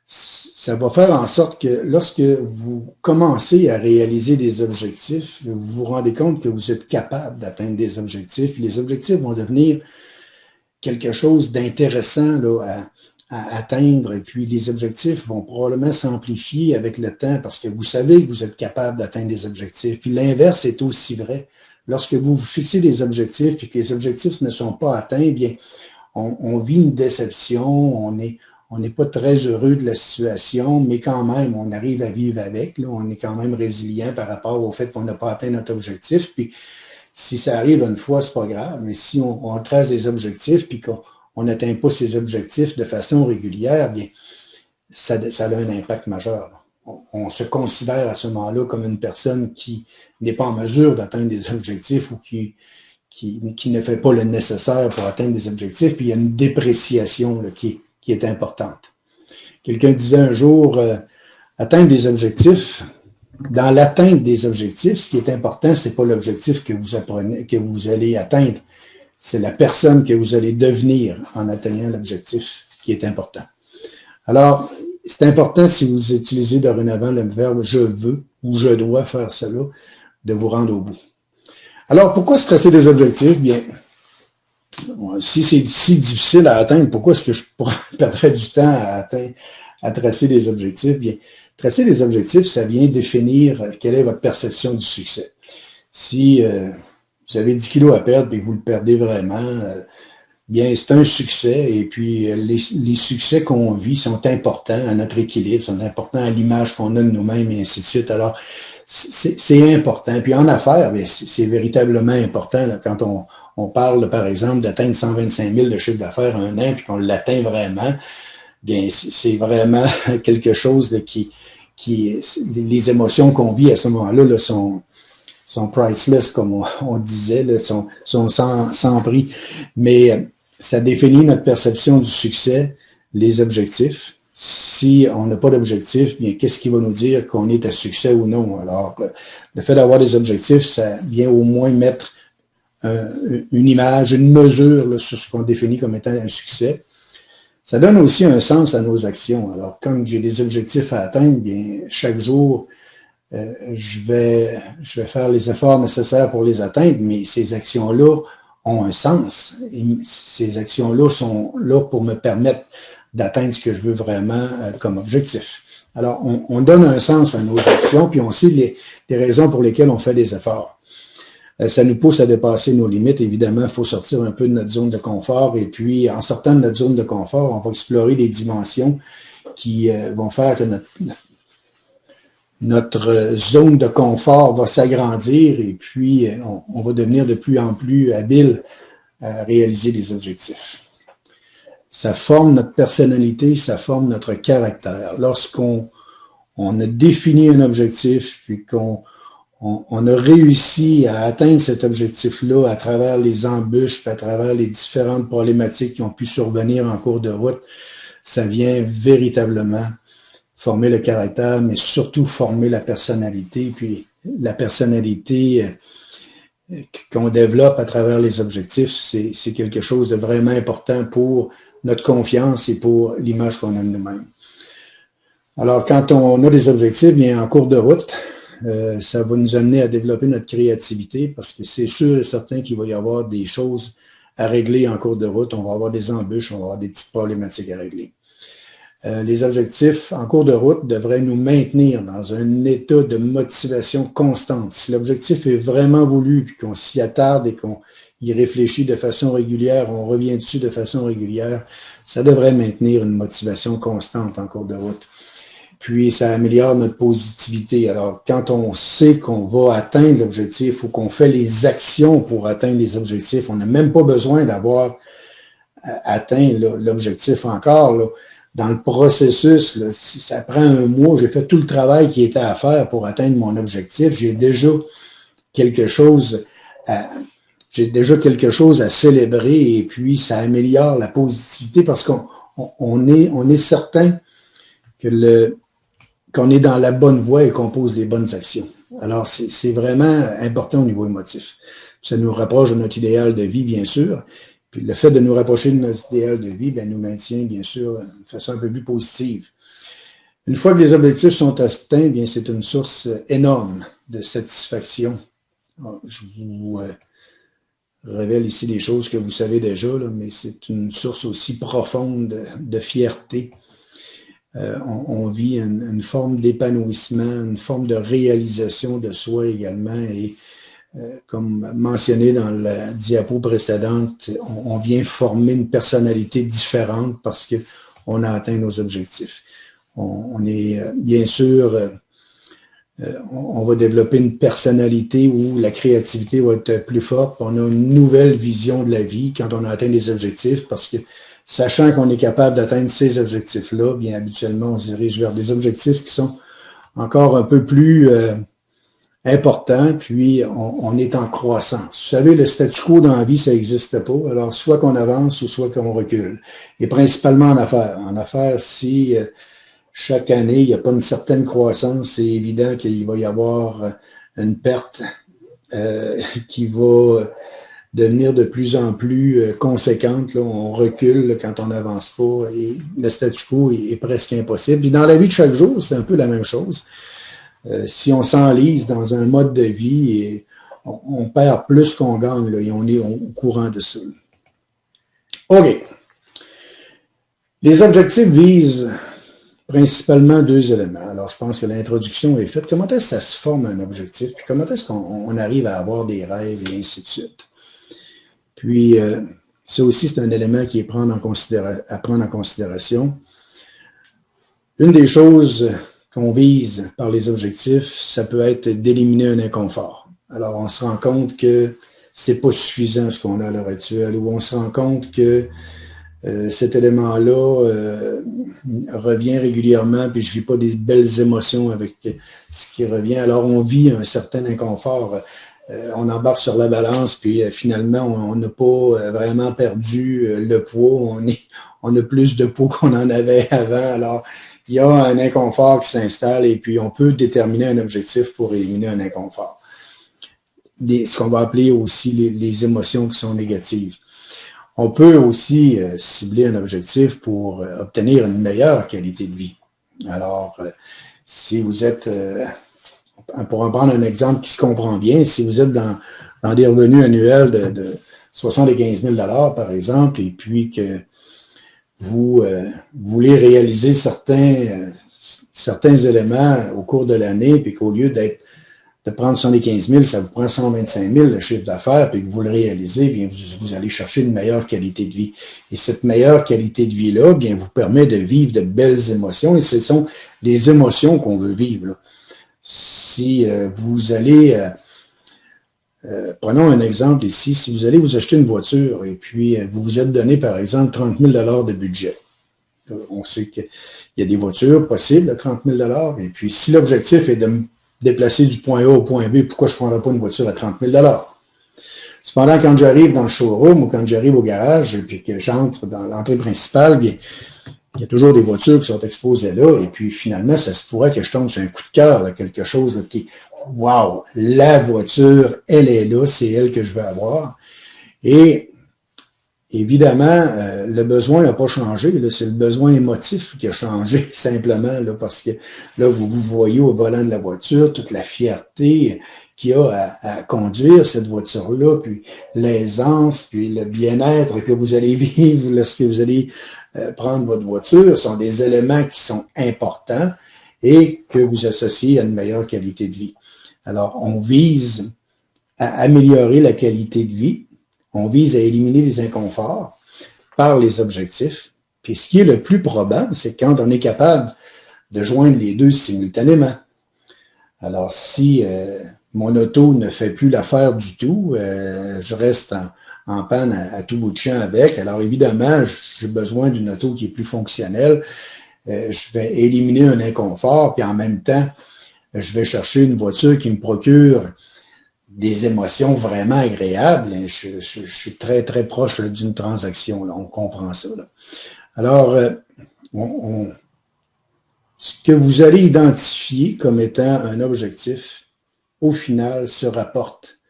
ça va faire en sorte que lorsque vous commencez à réaliser des objectifs, vous vous rendez compte que vous êtes capable d'atteindre des objectifs. Les objectifs vont devenir quelque chose d'intéressant là, à atteindre. Et puis, les objectifs vont probablement s'amplifier avec le temps parce que vous savez que vous êtes capable d'atteindre des objectifs. Puis l'inverse est aussi vrai. Lorsque vous fixez des objectifs et que les objectifs ne sont pas atteints, bien, on vit une déception, on n'est pas très heureux de la situation, mais quand même, on arrive à vivre avec. Là, on est quand même résilient par rapport au fait qu'on n'a pas atteint notre objectif. Puis, si ça arrive une fois, c'est pas grave. Mais si on trace des objectifs puis qu'on n'atteint pas ces objectifs de façon régulière, bien, ça a un impact majeur. On se considère à ce moment-là comme une personne qui n'est pas en mesure d'atteindre des objectifs ou qui ne fait pas le nécessaire pour atteindre des objectifs. Puis, il y a une dépréciation là, qui est importante. Quelqu'un disait un jour, atteindre des objectifs, dans l'atteinte des objectifs, ce qui est important, ce n'est pas l'objectif que vous allez atteindre, c'est la personne que vous allez devenir en atteignant l'objectif qui est important. Alors, c'est important si vous utilisez dorénavant le verbe « je veux » ou « je dois faire cela », de vous rendre au bout. Alors, pourquoi se tracer des objectifs? Bien, si c'est si difficile à atteindre, pourquoi est-ce que je perdrais du temps à tracer des objectifs? Bien, tracer des objectifs, ça vient définir quelle est votre perception du succès. Si vous avez 10 kilos à perdre et que vous le perdez vraiment, bien, c'est un succès. Et puis, les succès qu'on vit sont importants à notre équilibre, sont importants à l'image qu'on a de nous-mêmes et ainsi de suite. Alors, c'est important. Puis en affaires, c'est véritablement important là, quand on parle, par exemple, d'atteindre 125 000 de chiffre d'affaires un an, puis qu'on l'atteint vraiment, bien, c'est vraiment quelque chose de les émotions qu'on vit à ce moment-là là, sont priceless, comme on disait, là, sont sans prix. Mais ça définit notre perception du succès, les objectifs. Si on n'a pas d'objectif, bien, qu'est-ce qui va nous dire qu'on est à succès ou non? Alors, le fait d'avoir des objectifs, ça vient au moins mettre une image, une mesure là, sur ce qu'on définit comme étant un succès. Ça donne aussi un sens à nos actions. Alors, quand j'ai des objectifs à atteindre, bien, chaque jour, je vais faire les efforts nécessaires pour les atteindre, mais ces actions-là ont un sens. Et ces actions-là sont là pour me permettre d'atteindre ce que je veux vraiment comme objectif. Alors, on donne un sens à nos actions, puis on sait les raisons pour lesquelles on fait des efforts. Ça nous pousse à dépasser nos limites. Évidemment, il faut sortir un peu de notre zone de confort. Et puis, en sortant de notre zone de confort, on va explorer des dimensions qui vont faire que notre zone de confort va s'agrandir et puis on va devenir de plus en plus habile à réaliser des objectifs. Ça forme notre personnalité, ça forme notre caractère. Lorsqu'on a défini un objectif, puis qu'on a réussi à atteindre cet objectif-là à travers les embûches, puis à travers les différentes problématiques qui ont pu survenir en cours de route, ça vient véritablement former le caractère, mais surtout former la personnalité. Puis la personnalité qu'on développe à travers les objectifs, c'est quelque chose de vraiment important pour notre confiance et pour l'image qu'on a de nous-mêmes. Alors, quand on a des objectifs, bien en cours de route, ça va nous amener à développer notre créativité parce que c'est sûr et certain qu'il va y avoir des choses à régler en cours de route. On va avoir des embûches, on va avoir des petites problématiques à régler. Les objectifs en cours de route devraient nous maintenir dans un état de motivation constante. Si l'objectif est vraiment voulu, puis qu'on s'y attarde et qu'on y réfléchit de façon régulière, on revient dessus de façon régulière, ça devrait maintenir une motivation constante en cours de route. Puis, ça améliore notre positivité. Alors, quand on sait qu'on va atteindre l'objectif ou qu'on fait les actions pour atteindre les objectifs, on n'a même pas besoin d'avoir atteint l'objectif encore. Là. Dans le processus, là, si ça prend un mois, j'ai fait tout le travail qui était à faire pour atteindre mon objectif. J'ai déjà quelque chose à célébrer et puis ça améliore la positivité parce qu'on est certain qu'on est dans la bonne voie et qu'on pose les bonnes actions. Alors, c'est vraiment important au niveau émotif. Ça nous rapproche de notre idéal de vie, bien sûr. Puis le fait de nous rapprocher de notre idéal de vie, bien, nous maintient, bien sûr, de façon un peu plus positive. Une fois que les objectifs sont atteints, bien, c'est une source énorme de satisfaction. Alors, je vous révèle ici des choses que vous savez déjà, là, mais c'est une source aussi profonde de fierté. On vit une forme d'épanouissement, une forme de réalisation de soi également. Et comme mentionné dans la diapo précédente, on vient former une personnalité différente parce qu'on a atteint nos objectifs. On est bien sûr, on va développer une personnalité où la créativité va être plus forte. On a une nouvelle vision de la vie quand on a atteint les objectifs parce que sachant qu'on est capable d'atteindre ces objectifs-là, bien habituellement, on se dirige vers des objectifs qui sont encore un peu plus importants, puis on est en croissance. Vous savez, le statu quo dans la vie, ça n'existe pas. Alors, soit qu'on avance ou soit qu'on recule. Et principalement en affaires. En affaires, si chaque année, il n'y a pas une certaine croissance, c'est évident qu'il va y avoir une perte qui va devenir de plus en plus conséquente. Là, on recule là, quand on n'avance pas et le statu quo est presque impossible. Puis dans la vie de chaque jour, c'est un peu la même chose. Si on s'enlise dans un mode de vie, et on perd plus qu'on gagne là, et on est au courant de ça. OK. Les objectifs visent principalement deux éléments. Alors, je pense que l'introduction est faite. Comment est-ce que ça se forme un objectif? Puis comment est-ce qu'on arrive à avoir des rêves et ainsi de suite? Puis, ça aussi, c'est un élément qui est à prendre en considération. Une des choses qu'on vise par les objectifs, ça peut être d'éliminer un inconfort. Alors, on se rend compte que c'est pas suffisant ce qu'on a à l'heure actuelle, ou on se rend compte que cet élément-là revient régulièrement, puis je vis pas des belles émotions avec ce qui revient. Alors, on vit un certain inconfort. On embarque sur la balance, puis finalement, on n'a pas vraiment perdu le poids. On a plus de poids qu'on en avait avant. Alors, il y a un inconfort qui s'installe et puis on peut déterminer un objectif pour éliminer un inconfort. Ce qu'on va appeler aussi les émotions qui sont négatives. On peut aussi cibler un objectif pour obtenir une meilleure qualité de vie. Alors, si vous êtes... pour en prendre un exemple qui se comprend bien, si vous êtes dans des revenus annuels de 75 000 par exemple, et puis que vous voulez réaliser certains éléments au cours de l'année, puis qu'au lieu de prendre 75 000, ça vous prend 125 000 le chiffre d'affaires, puis que vous le réalisez, bien vous allez chercher une meilleure qualité de vie. Et cette meilleure qualité de vie-là, bien vous permet de vivre de belles émotions, et ce sont les émotions qu'on veut vivre, là. Si vous allez, prenons un exemple ici, si vous allez vous acheter une voiture et puis vous vous êtes donné par exemple 30 000 de budget. On sait qu'il y a des voitures possibles à 30 000 et puis si l'objectif est de me déplacer du point A au point B, pourquoi je ne prendrais pas une voiture à 30 000 Cependant, quand j'arrive dans le showroom ou quand j'arrive au garage et puis que j'entre dans l'entrée principale, bien, il y a toujours des voitures qui sont exposées là, et puis finalement, ça se pourrait que je tombe sur un coup de cœur, là, quelque chose là, qui est wow, la voiture, elle est là, c'est elle que je veux avoir. Et évidemment, le besoin n'a pas changé, c'est le besoin émotif qui a changé simplement, là, parce que là, vous voyez au volant de la voiture toute la fierté qu'il y a à conduire cette voiture-là, puis l'aisance, puis le bien-être que vous allez vivre lorsque vous allez prendre votre voiture, sont des éléments qui sont importants et que vous associez à une meilleure qualité de vie. Alors, on vise à améliorer la qualité de vie, on vise à éliminer les inconforts par les objectifs. Puis ce qui est le plus probant, c'est quand on est capable de joindre les deux simultanément. Alors, si mon auto ne fait plus l'affaire du tout, je reste en panne à tout bout de champ avec. Alors, évidemment, j'ai besoin d'une auto qui est plus fonctionnelle. Je vais éliminer un inconfort, puis en même temps, je vais chercher une voiture qui me procure des émotions vraiment agréables. Je suis très, très proche d'une transaction. Là. On comprend ça. Là. Alors, ce que vous allez identifier comme étant un objectif, au final, se rapporte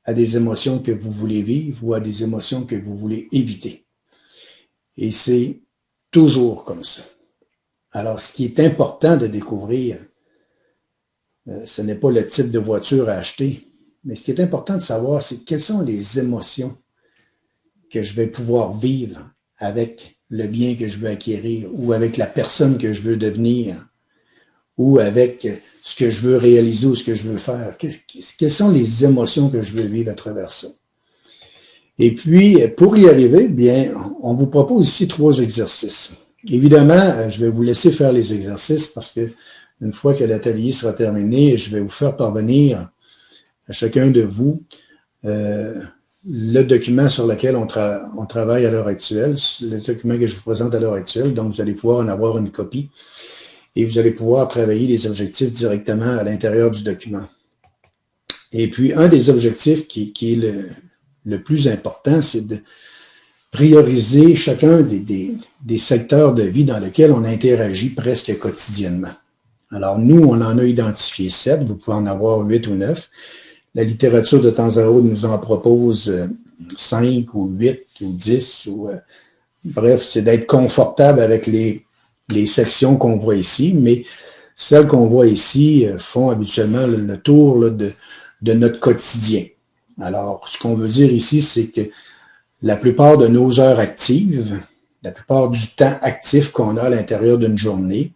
à des émotions que vous voulez vivre ou à des émotions que vous voulez éviter. Et c'est toujours comme ça. Alors, ce qui est important de découvrir, ce n'est pas le type de voiture à acheter, mais ce qui est important de savoir, c'est quelles sont les émotions que je vais pouvoir vivre avec le bien que je veux acquérir ou avec la personne que je veux devenir ou avec ce que je veux réaliser ou ce que je veux faire. Quelles sont les émotions que je veux vivre à travers ça? Et puis, pour y arriver, bien, on vous propose ici 3 exercices. Évidemment, je vais vous laisser faire les exercices parce que une fois que l'atelier sera terminé, je vais vous faire parvenir à chacun de vous le document sur lequel on travaille à l'heure actuelle, le document que je vous présente à l'heure actuelle. Donc, vous allez pouvoir en avoir une copie et vous allez pouvoir travailler les objectifs directement à l'intérieur du document. Et puis, un des objectifs qui est le plus important, c'est de prioriser chacun des secteurs de vie dans lesquels on interagit presque quotidiennement. Alors, nous, on en a identifié 7, vous pouvez en avoir 8 ou 9. La littérature de temps à autre nous en propose 5 ou 8 ou 10. Bref, c'est d'être confortable avec les sections qu'on voit ici, mais celles qu'on voit ici font habituellement le tour là, de notre quotidien. Alors, ce qu'on veut dire ici, c'est que la plupart de nos heures actives, la plupart du temps actif qu'on a à l'intérieur d'une journée,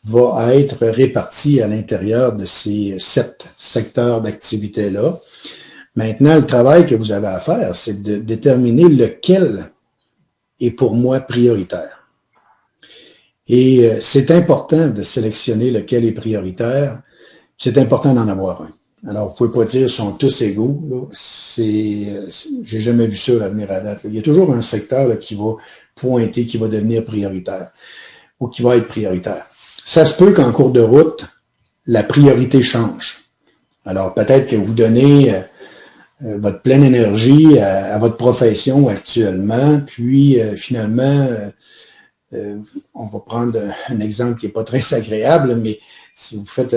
va être réparti à l'intérieur de ces 7 secteurs d'activité-là. Maintenant, le travail que vous avez à faire, c'est de déterminer lequel est pour moi prioritaire. Et c'est important de sélectionner lequel est prioritaire. C'est important d'en avoir un. Alors, vous ne pouvez pas dire qu'ils sont tous égaux. J'ai jamais vu ça à venir à date. Il y a toujours un secteur là, qui va pointer, qui va devenir prioritaire ou qui va être prioritaire. Ça se peut qu'en cours de route, la priorité change. Alors, peut-être que vous donnez votre pleine énergie à votre profession actuellement, puis finalement, on va prendre un exemple qui n'est pas très agréable, mais si vous faites,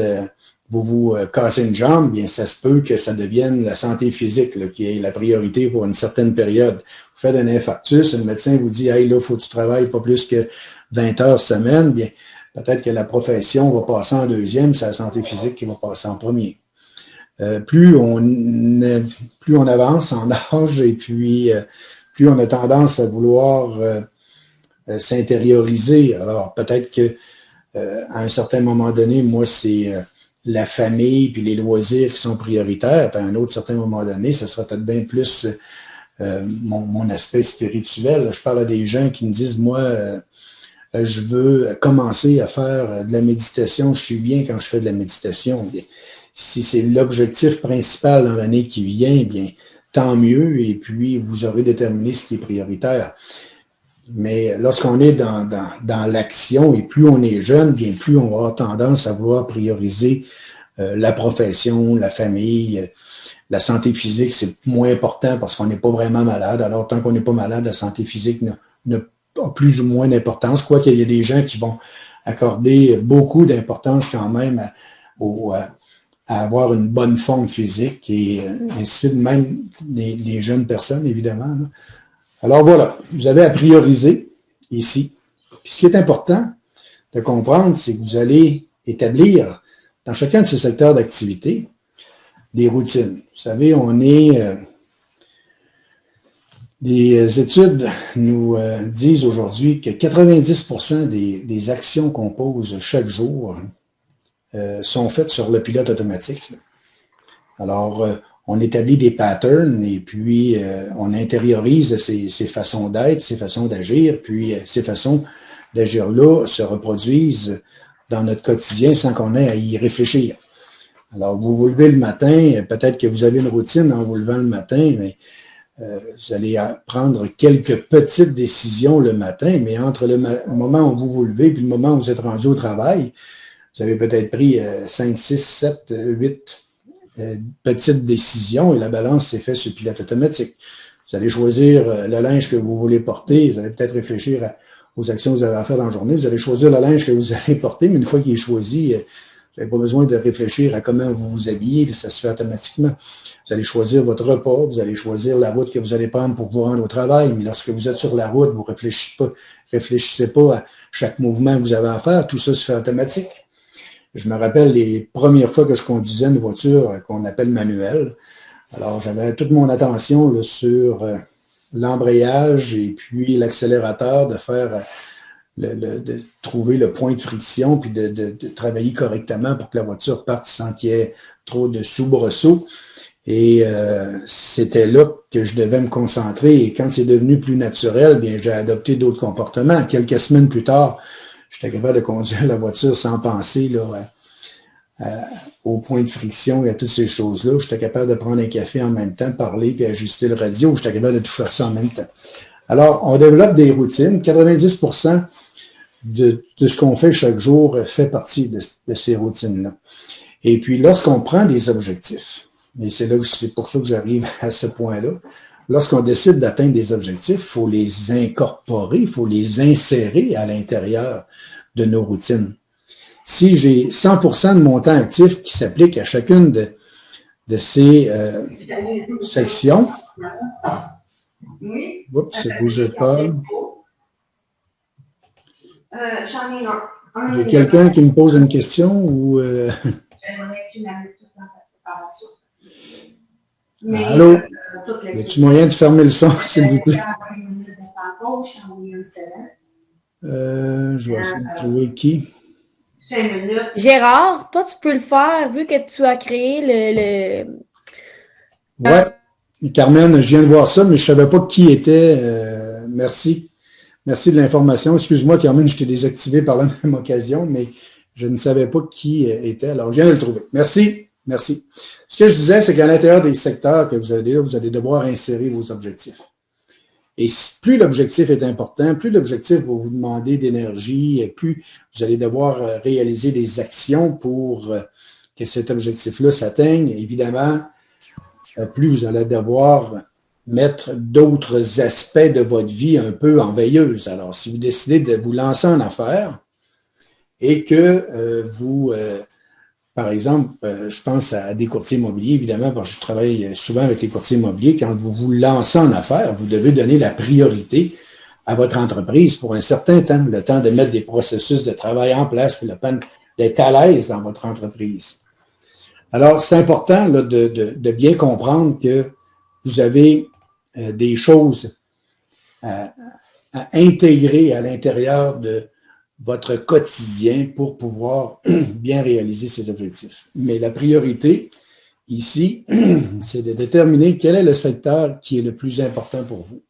vous cassez une jambe, bien ça se peut que ça devienne la santé physique là, qui est la priorité pour une certaine période. Vous faites un infarctus, le médecin vous dit « Hey, là, il faut que tu travailles pas plus que 20 heures semaine », bien peut-être que la profession va passer en deuxième, c'est la santé physique qui va passer en premier. Plus on avance en âge et puis plus on a tendance à vouloir s'intérioriser. Alors peut-être que à un certain moment donné, moi, c'est la famille puis les loisirs qui sont prioritaires. Puis à un autre certain moment donné, ça sera peut-être bien plus mon aspect spirituel. Je parle à des gens qui me disent, moi, je veux commencer à faire de la méditation. Je suis bien quand je fais de la méditation. Bien, si c'est l'objectif principal dans l'année qui vient, bien, tant mieux. Et puis, vous aurez déterminé ce qui est prioritaire. Mais lorsqu'on est dans l'action et plus on est jeune, bien plus on va avoir tendance à vouloir prioriser la profession, la famille, la santé physique, c'est moins important parce qu'on n'est pas vraiment malade. Alors, tant qu'on n'est pas malade, la santé physique n'a pas plus ou moins d'importance. Quoique il y a des gens qui vont accorder beaucoup d'importance quand même à avoir une bonne forme physique et ainsi de suite, même les jeunes personnes, évidemment. Là. Alors voilà, vous avez à prioriser ici. Puis ce qui est important de comprendre, c'est que vous allez établir dans chacun de ces secteurs d'activité des routines. Vous savez, les études nous disent aujourd'hui que 90% des actions qu'on pose chaque jour sont faites sur le pilote automatique. Alors, on établit des patterns et puis on intériorise ces façons d'être, ces façons d'agir, puis ces façons d'agir-là se reproduisent dans notre quotidien sans qu'on ait à y réfléchir. Alors, vous vous levez le matin, peut-être que vous avez une routine en vous levant le matin, mais vous allez prendre quelques petites décisions le matin, mais entre le moment où vous vous levez et le moment où vous êtes rendu au travail, vous avez peut-être pris 5, 6, 7, 8 petites décisions et la balance s'est faite sur le pilote automatique. Vous allez choisir le linge que vous voulez porter, vous allez peut-être réfléchir aux actions que vous avez à faire dans la journée, vous allez choisir le linge que vous allez porter, mais une fois qu'il est choisi, vous n'avez pas besoin de réfléchir à comment vous vous habillez, ça se fait automatiquement. Vous allez choisir votre repas, vous allez choisir la route que vous allez prendre pour vous rendre au travail, mais lorsque vous êtes sur la route, vous ne réfléchissez pas à chaque mouvement que vous avez à faire, tout ça se fait automatique. Je me rappelle les premières fois que je conduisais une voiture qu'on appelle manuelle. Alors, j'avais toute mon attention là, sur l'embrayage et puis l'accélérateur, de faire de trouver le point de friction puis de travailler correctement pour que la voiture parte sans qu'il y ait trop de soubresauts. Et c'était là que je devais me concentrer. Et quand c'est devenu plus naturel, bien, j'ai adopté d'autres comportements. Quelques semaines plus tard, j'étais capable de conduire la voiture sans penser là, au point de friction et à toutes ces choses-là. J'étais capable de prendre un café en même temps, parler puis ajuster le radio. J'étais capable de tout faire ça en même temps. Alors, on développe des routines. 90% de ce qu'on fait chaque jour fait partie de ces routines-là. Et puis, lorsqu'on prend des objectifs, et c'est pour ça que j'arrive à ce point-là, lorsqu'on décide d'atteindre des objectifs, il faut les incorporer, il faut les insérer à l'intérieur de nos routines. Si j'ai 100% de mon temps actif qui s'applique à chacune de ces sections, oups, ça ne bougeait pas. Il y a quelqu'un qui me pose une question ou... Allô? Y a-t-il moyen de fermer le son, s'il vous plaît? Je vais essayer de trouver qui. Gérard, toi, tu peux le faire, vu que tu as créé le... Oui, Carmen, je viens de voir ça, mais je ne savais pas qui était. Merci. Merci de l'information. Excuse-moi, Carmen, je t'ai désactivé par la même occasion, mais je ne savais pas qui était. Alors, je viens de le trouver. Merci. Merci. Ce que je disais, c'est qu'à l'intérieur des secteurs que vous allez là, vous allez devoir insérer vos objectifs. Et plus l'objectif est important, plus l'objectif va vous demander d'énergie, plus vous allez devoir réaliser des actions pour que cet objectif-là s'atteigne. Évidemment, plus vous allez devoir mettre d'autres aspects de votre vie un peu en veilleuse. Alors, si vous décidez de vous lancer en affaires et que vous... par exemple, je pense à des courtiers immobiliers, évidemment, parce que je travaille souvent avec les courtiers immobiliers. Quand vous vous lancez en affaires, vous devez donner la priorité à votre entreprise pour un certain temps, le temps de mettre des processus de travail en place, puis le temps d'être à l'aise dans votre entreprise. Alors, c'est important là, de bien comprendre que vous avez des choses à intégrer à l'intérieur de votre quotidien pour pouvoir bien réaliser ces objectifs. Mais la priorité, ici, c'est de déterminer quel est le secteur qui est le plus important pour vous.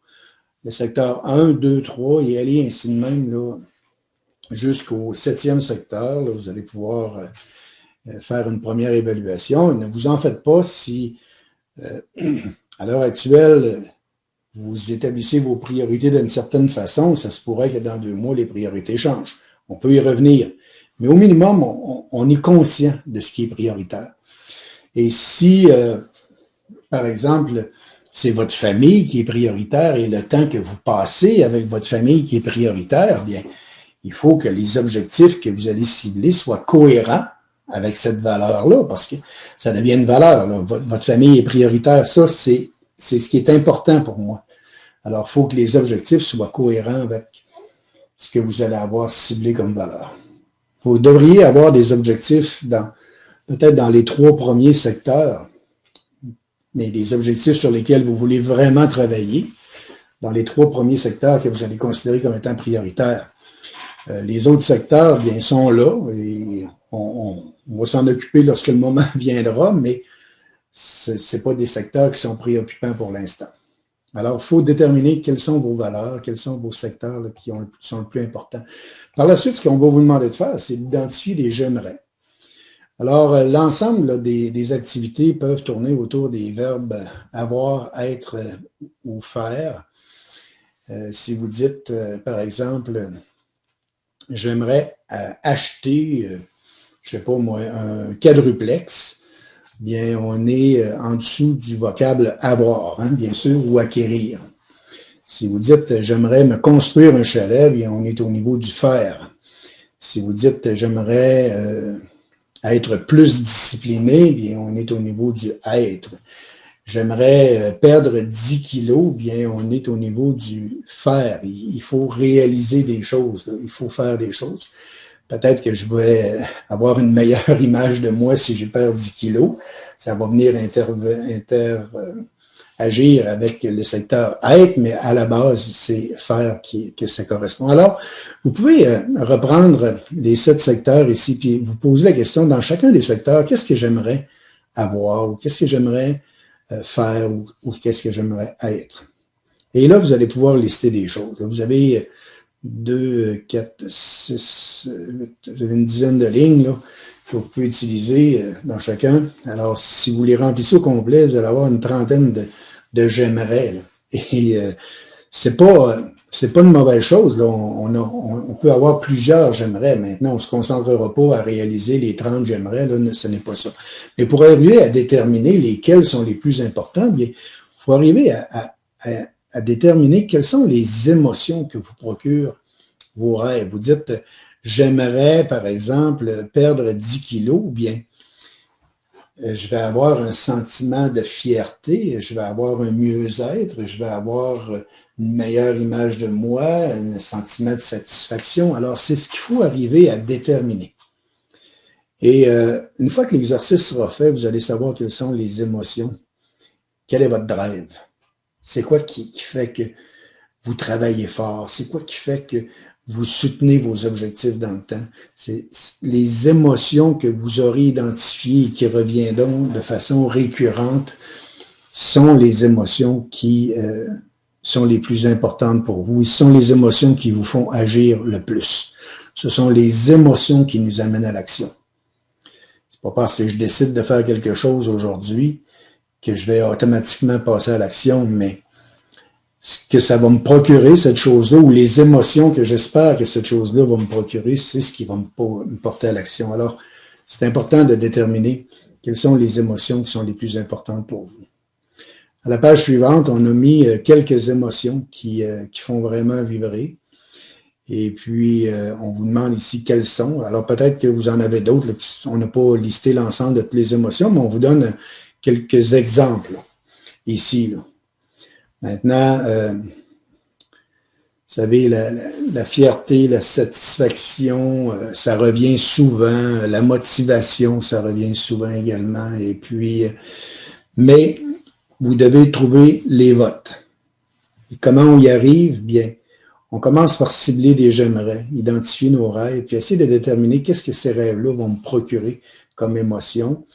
Le secteur 1, 2, 3, et aller ainsi de même là, jusqu'au 7e secteur. Là, vous allez pouvoir faire une première évaluation. Ne vous en faites pas si, à l'heure actuelle, vous établissez vos priorités d'une certaine façon, ça se pourrait que dans 2 mois, les priorités changent. On peut y revenir. Mais au minimum, on est conscient de ce qui est prioritaire. Et si, par exemple, c'est votre famille qui est prioritaire et le temps que vous passez avec votre famille qui est prioritaire, bien, il faut que les objectifs que vous allez cibler soient cohérents avec cette valeur-là, parce que ça devient une valeur. Là. Votre famille est prioritaire. Ça, c'est ce qui est important pour moi. Alors, il faut que les objectifs soient cohérents avec ce que vous allez avoir ciblé comme valeur. Vous devriez avoir des objectifs peut-être dans les 3 premiers secteurs, mais des objectifs sur lesquels vous voulez vraiment travailler, dans les 3 premiers secteurs que vous allez considérer comme étant prioritaires. Les autres secteurs, bien, sont là et on va s'en occuper lorsque le moment viendra, mais ce n'est pas des secteurs qui sont préoccupants pour l'instant. Alors, il faut déterminer quelles sont vos valeurs, quels sont vos secteurs là, qui sont le plus importants. Par la suite, ce qu'on va vous demander de faire, c'est d'identifier les j'aimerais. Alors, l'ensemble des activités peuvent tourner autour des verbes avoir, être ou faire. Si vous dites, par exemple, j'aimerais acheter, je ne sais pas moi, un quadruplex, bien, on est en dessous du vocable avoir, hein, bien sûr, ou acquérir. Si vous dites j'aimerais me construire un chalet, bien, on est au niveau du faire. Si vous dites j'aimerais être plus discipliné, bien, on est au niveau du être. J'aimerais perdre 10 kilos, bien, on est au niveau du faire. Il faut réaliser des choses, là. Il faut faire des choses. Peut-être que je vais avoir une meilleure image de moi si je perds 10 kilos. Ça va venir agir avec le secteur être, mais à la base, c'est faire que ça correspond. Alors, vous pouvez reprendre les 7 secteurs ici, puis vous poser la question dans chacun des secteurs, qu'est-ce que j'aimerais avoir, ou qu'est-ce que j'aimerais faire, ou qu'est-ce que j'aimerais être. Et là, vous allez pouvoir lister des choses. Vous avez 2, 4, 6, 8, vous avez une dizaine de lignes là, que vous pouvez utiliser dans chacun. Alors, si vous les remplissez au complet, vous allez avoir une trentaine de j'aimerais. Là. Et c'est pas une mauvaise chose. Là. On peut avoir plusieurs j'aimerais. Maintenant, on ne se concentrera pas à réaliser les 30 j'aimerais. Là, ce n'est pas ça. Mais pour arriver à déterminer lesquels sont les plus importants, bien, il faut arriver à déterminer quelles sont les émotions que vous procurent vos rêves. Vous dites, j'aimerais, par exemple, perdre 10 kilos, ou bien je vais avoir un sentiment de fierté, je vais avoir un mieux-être, je vais avoir une meilleure image de moi, un sentiment de satisfaction. Alors, c'est ce qu'il faut arriver à déterminer. Et une fois que l'exercice sera fait, vous allez savoir quelles sont les émotions. Quel est votre drive? C'est quoi qui fait que vous travaillez fort? C'est quoi qui fait que vous soutenez vos objectifs dans le temps? C'est les émotions que vous aurez identifiées et qui reviendront de façon récurrente sont les émotions qui sont les plus importantes pour vous. Ce sont les émotions qui vous font agir le plus. Ce sont les émotions qui nous amènent à l'action. C'est pas parce que je décide de faire quelque chose aujourd'hui que je vais automatiquement passer à l'action, mais ce que ça va me procurer, cette chose-là, ou les émotions que j'espère que cette chose-là va me procurer, c'est ce qui va me porter à l'action. Alors, c'est important de déterminer quelles sont les émotions qui sont les plus importantes pour vous. À la page suivante, on a mis quelques émotions qui font vraiment vibrer. Et puis, on vous demande ici quelles sont. Alors, peut-être que vous en avez d'autres. On n'a pas listé l'ensemble de toutes les émotions, mais on vous donne quelques exemples ici. Là. Maintenant, vous savez, la fierté, la satisfaction, ça revient souvent. La motivation, ça revient souvent également. Et puis, mais vous devez trouver les votes. Et comment on y arrive? Bien, on commence par cibler des j'aimerais, identifier nos rêves, puis essayer de déterminer qu'est-ce que ces rêves-là vont me procurer comme émotion.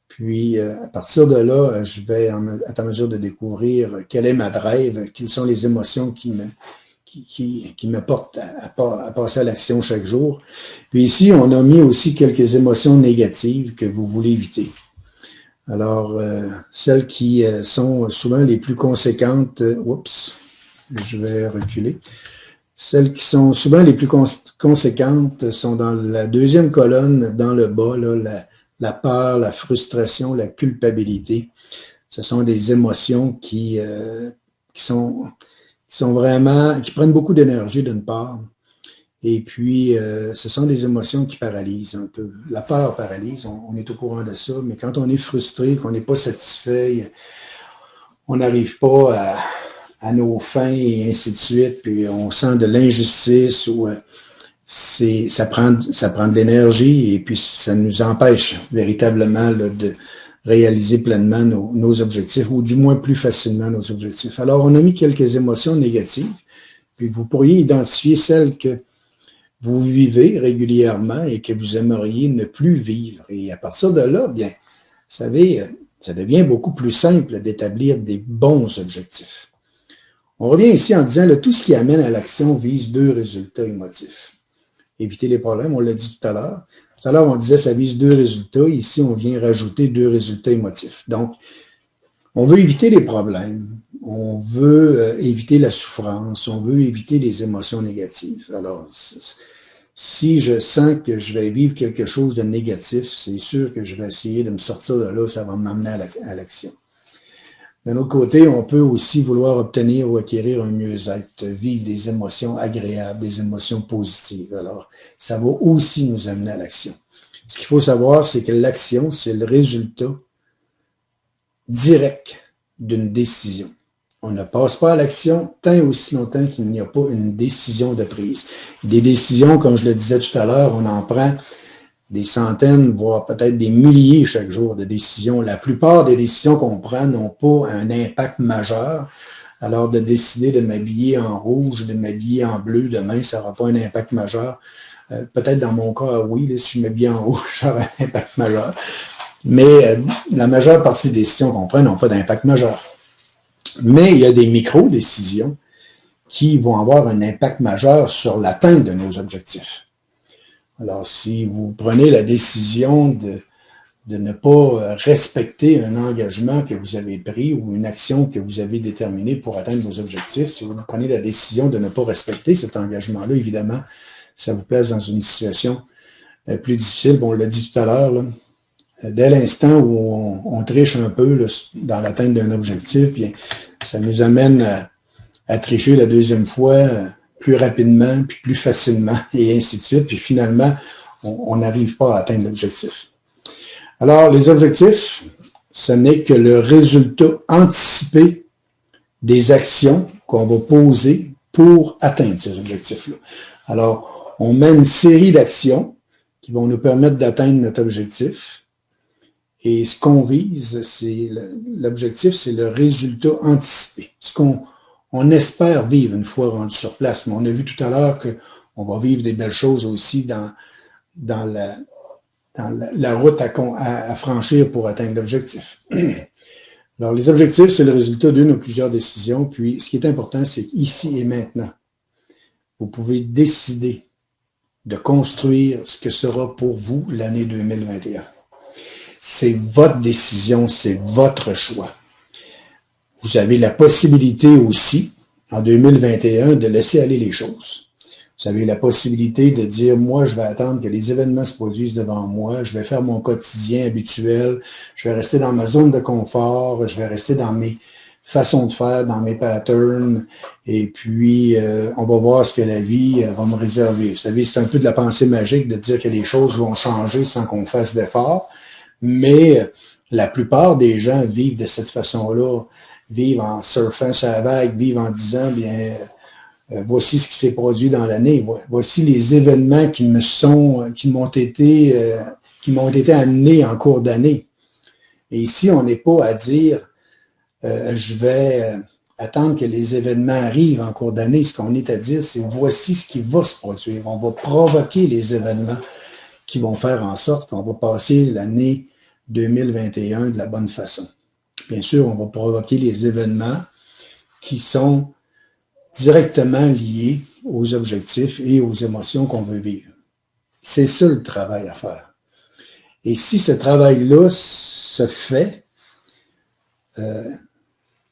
Puis, à partir de là, je vais être en mesure de découvrir quelle est ma drive, quelles sont les émotions qui me portent à passer à l'action chaque jour. Puis ici, on a mis aussi quelques émotions négatives que vous voulez éviter. Alors, celles qui sont souvent les plus conséquentes, je vais reculer. Celles qui sont souvent les plus conséquentes sont dans la deuxième colonne, dans le bas, là, la peur, la frustration, la culpabilité. Ce sont des émotions qui sont vraiment, qui prennent beaucoup d'énergie d'une part Et puis, ce sont des émotions qui paralysent un peu. La peur paralyse, on est au courant de ça, mais quand on est frustré, qu'on n'est pas satisfait, on n'arrive pas à nos fins et ainsi de suite, puis on sent de l'injustice ou ça prend de l'énergie et puis ça nous empêche véritablement là, de réaliser pleinement nos objectifs ou du moins plus facilement nos objectifs. Alors, on a mis quelques émotions négatives, puis vous pourriez identifier celles que vous vivez régulièrement et que vous aimeriez ne plus vivre. Et à partir de là, bien, vous savez, ça devient beaucoup plus simple d'établir des bons objectifs. On revient ici en disant que tout ce qui amène à l'action vise deux résultats émotifs. Éviter les problèmes, on l'a dit tout à l'heure. Tout à l'heure, on disait que ça vise deux résultats. Ici, on vient rajouter deux résultats émotifs. Donc, on veut éviter les problèmes, on veut éviter la souffrance, on veut éviter les émotions négatives. Alors, si je sens que je vais vivre quelque chose de négatif, c'est sûr que je vais essayer de me sortir de là, ça va m'amener à l'action. D'un autre côté, on peut aussi vouloir obtenir ou acquérir un mieux-être, vivre des émotions agréables, des émotions positives. Alors, ça va aussi nous amener à l'action. Ce qu'il faut savoir, c'est que l'action, c'est le résultat direct d'une décision. On ne passe pas à l'action tant et aussi longtemps qu'il n'y a pas une décision de prise. Des décisions, comme je le disais tout à l'heure, on en prend des centaines, voire peut-être des milliers chaque jour de décisions. La plupart des décisions qu'on prend n'ont pas un impact majeur. Alors, de décider de m'habiller en rouge, de m'habiller en bleu demain, ça n'aura pas un impact majeur. Peut-être dans mon cas, oui, là, si je m'habille en rouge, ça aura un impact majeur. Mais la majeure partie des décisions qu'on prend n'ont pas d'impact majeur. Mais il y a des micro-décisions qui vont avoir un impact majeur sur l'atteinte de nos objectifs. Alors, si vous prenez la décision de ne pas respecter un engagement que vous avez pris ou une action que vous avez déterminée pour atteindre vos objectifs, si vous prenez la décision de ne pas respecter cet engagement-là, évidemment, ça vous place dans une situation plus difficile. Bon, on l'a dit tout à l'heure, là, dès l'instant où on triche un peu là, dans l'atteinte d'un objectif, bien, ça nous amène à tricher la deuxième fois plus rapidement, puis plus facilement, et ainsi de suite. Puis finalement, on n'arrive pas à atteindre l'objectif. Alors, les objectifs, ce n'est que le résultat anticipé des actions qu'on va poser pour atteindre ces objectifs-là. Alors, on met une série d'actions qui vont nous permettre d'atteindre notre objectif. Et ce qu'on vise, c'est l'objectif, c'est le résultat anticipé. Ce qu'on espère vivre une fois rendu sur place. Mais on a vu tout à l'heure qu'on va vivre des belles choses aussi dans la route à franchir pour atteindre l'objectif. Alors, les objectifs, c'est le résultat d'une ou plusieurs décisions. Puis, ce qui est important, c'est qu'ici et maintenant, vous pouvez décider de construire ce que sera pour vous l'année 2021. C'est votre décision, c'est votre choix. Vous avez la possibilité aussi, en 2021, de laisser aller les choses. Vous avez la possibilité de dire, moi, je vais attendre que les événements se produisent devant moi, je vais faire mon quotidien habituel, je vais rester dans ma zone de confort, je vais rester dans mes façons de faire, dans mes patterns, et puis on va voir ce que la vie va me réserver. Vous savez, c'est un peu de la pensée magique de dire que les choses vont changer sans qu'on fasse d'efforts, mais la plupart des gens vivent de cette façon-là, vivent en surfant sur la vague, vivent en disant, bien, voici ce qui s'est produit dans l'année, voici les événements qui m'ont été amenés en cours d'année. Et ici, on n'est pas à dire, je vais attendre que les événements arrivent en cours d'année. Ce qu'on est à dire, c'est voici ce qui va se produire. On va provoquer les événements qui vont faire en sorte qu'on va passer l'année 2021 de la bonne façon. Bien sûr, on va provoquer les événements qui sont directement liés aux objectifs et aux émotions qu'on veut vivre. C'est ça le travail à faire. Et si ce travail-là se fait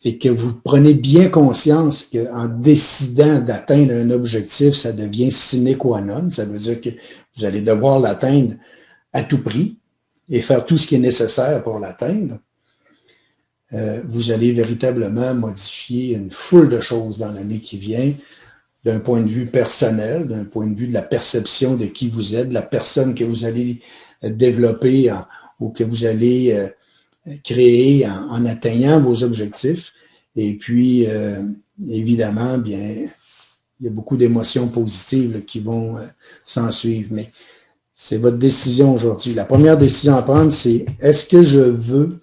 et que vous prenez bien conscience qu'en décidant d'atteindre un objectif, ça devient sine qua non, ça veut dire que vous allez devoir l'atteindre à tout prix et faire tout ce qui est nécessaire pour l'atteindre, vous allez véritablement modifier une foule de choses dans l'année qui vient. d'un point de vue personnel, d'un point de vue de la perception de qui vous êtes, de la personne que vous allez développer ou que vous allez créer en atteignant vos objectifs. Et puis, évidemment, bien, il y a beaucoup d'émotions positives là, qui vont s'en suivre. Mais c'est votre décision aujourd'hui. La première décision à prendre, c'est est-ce que je veux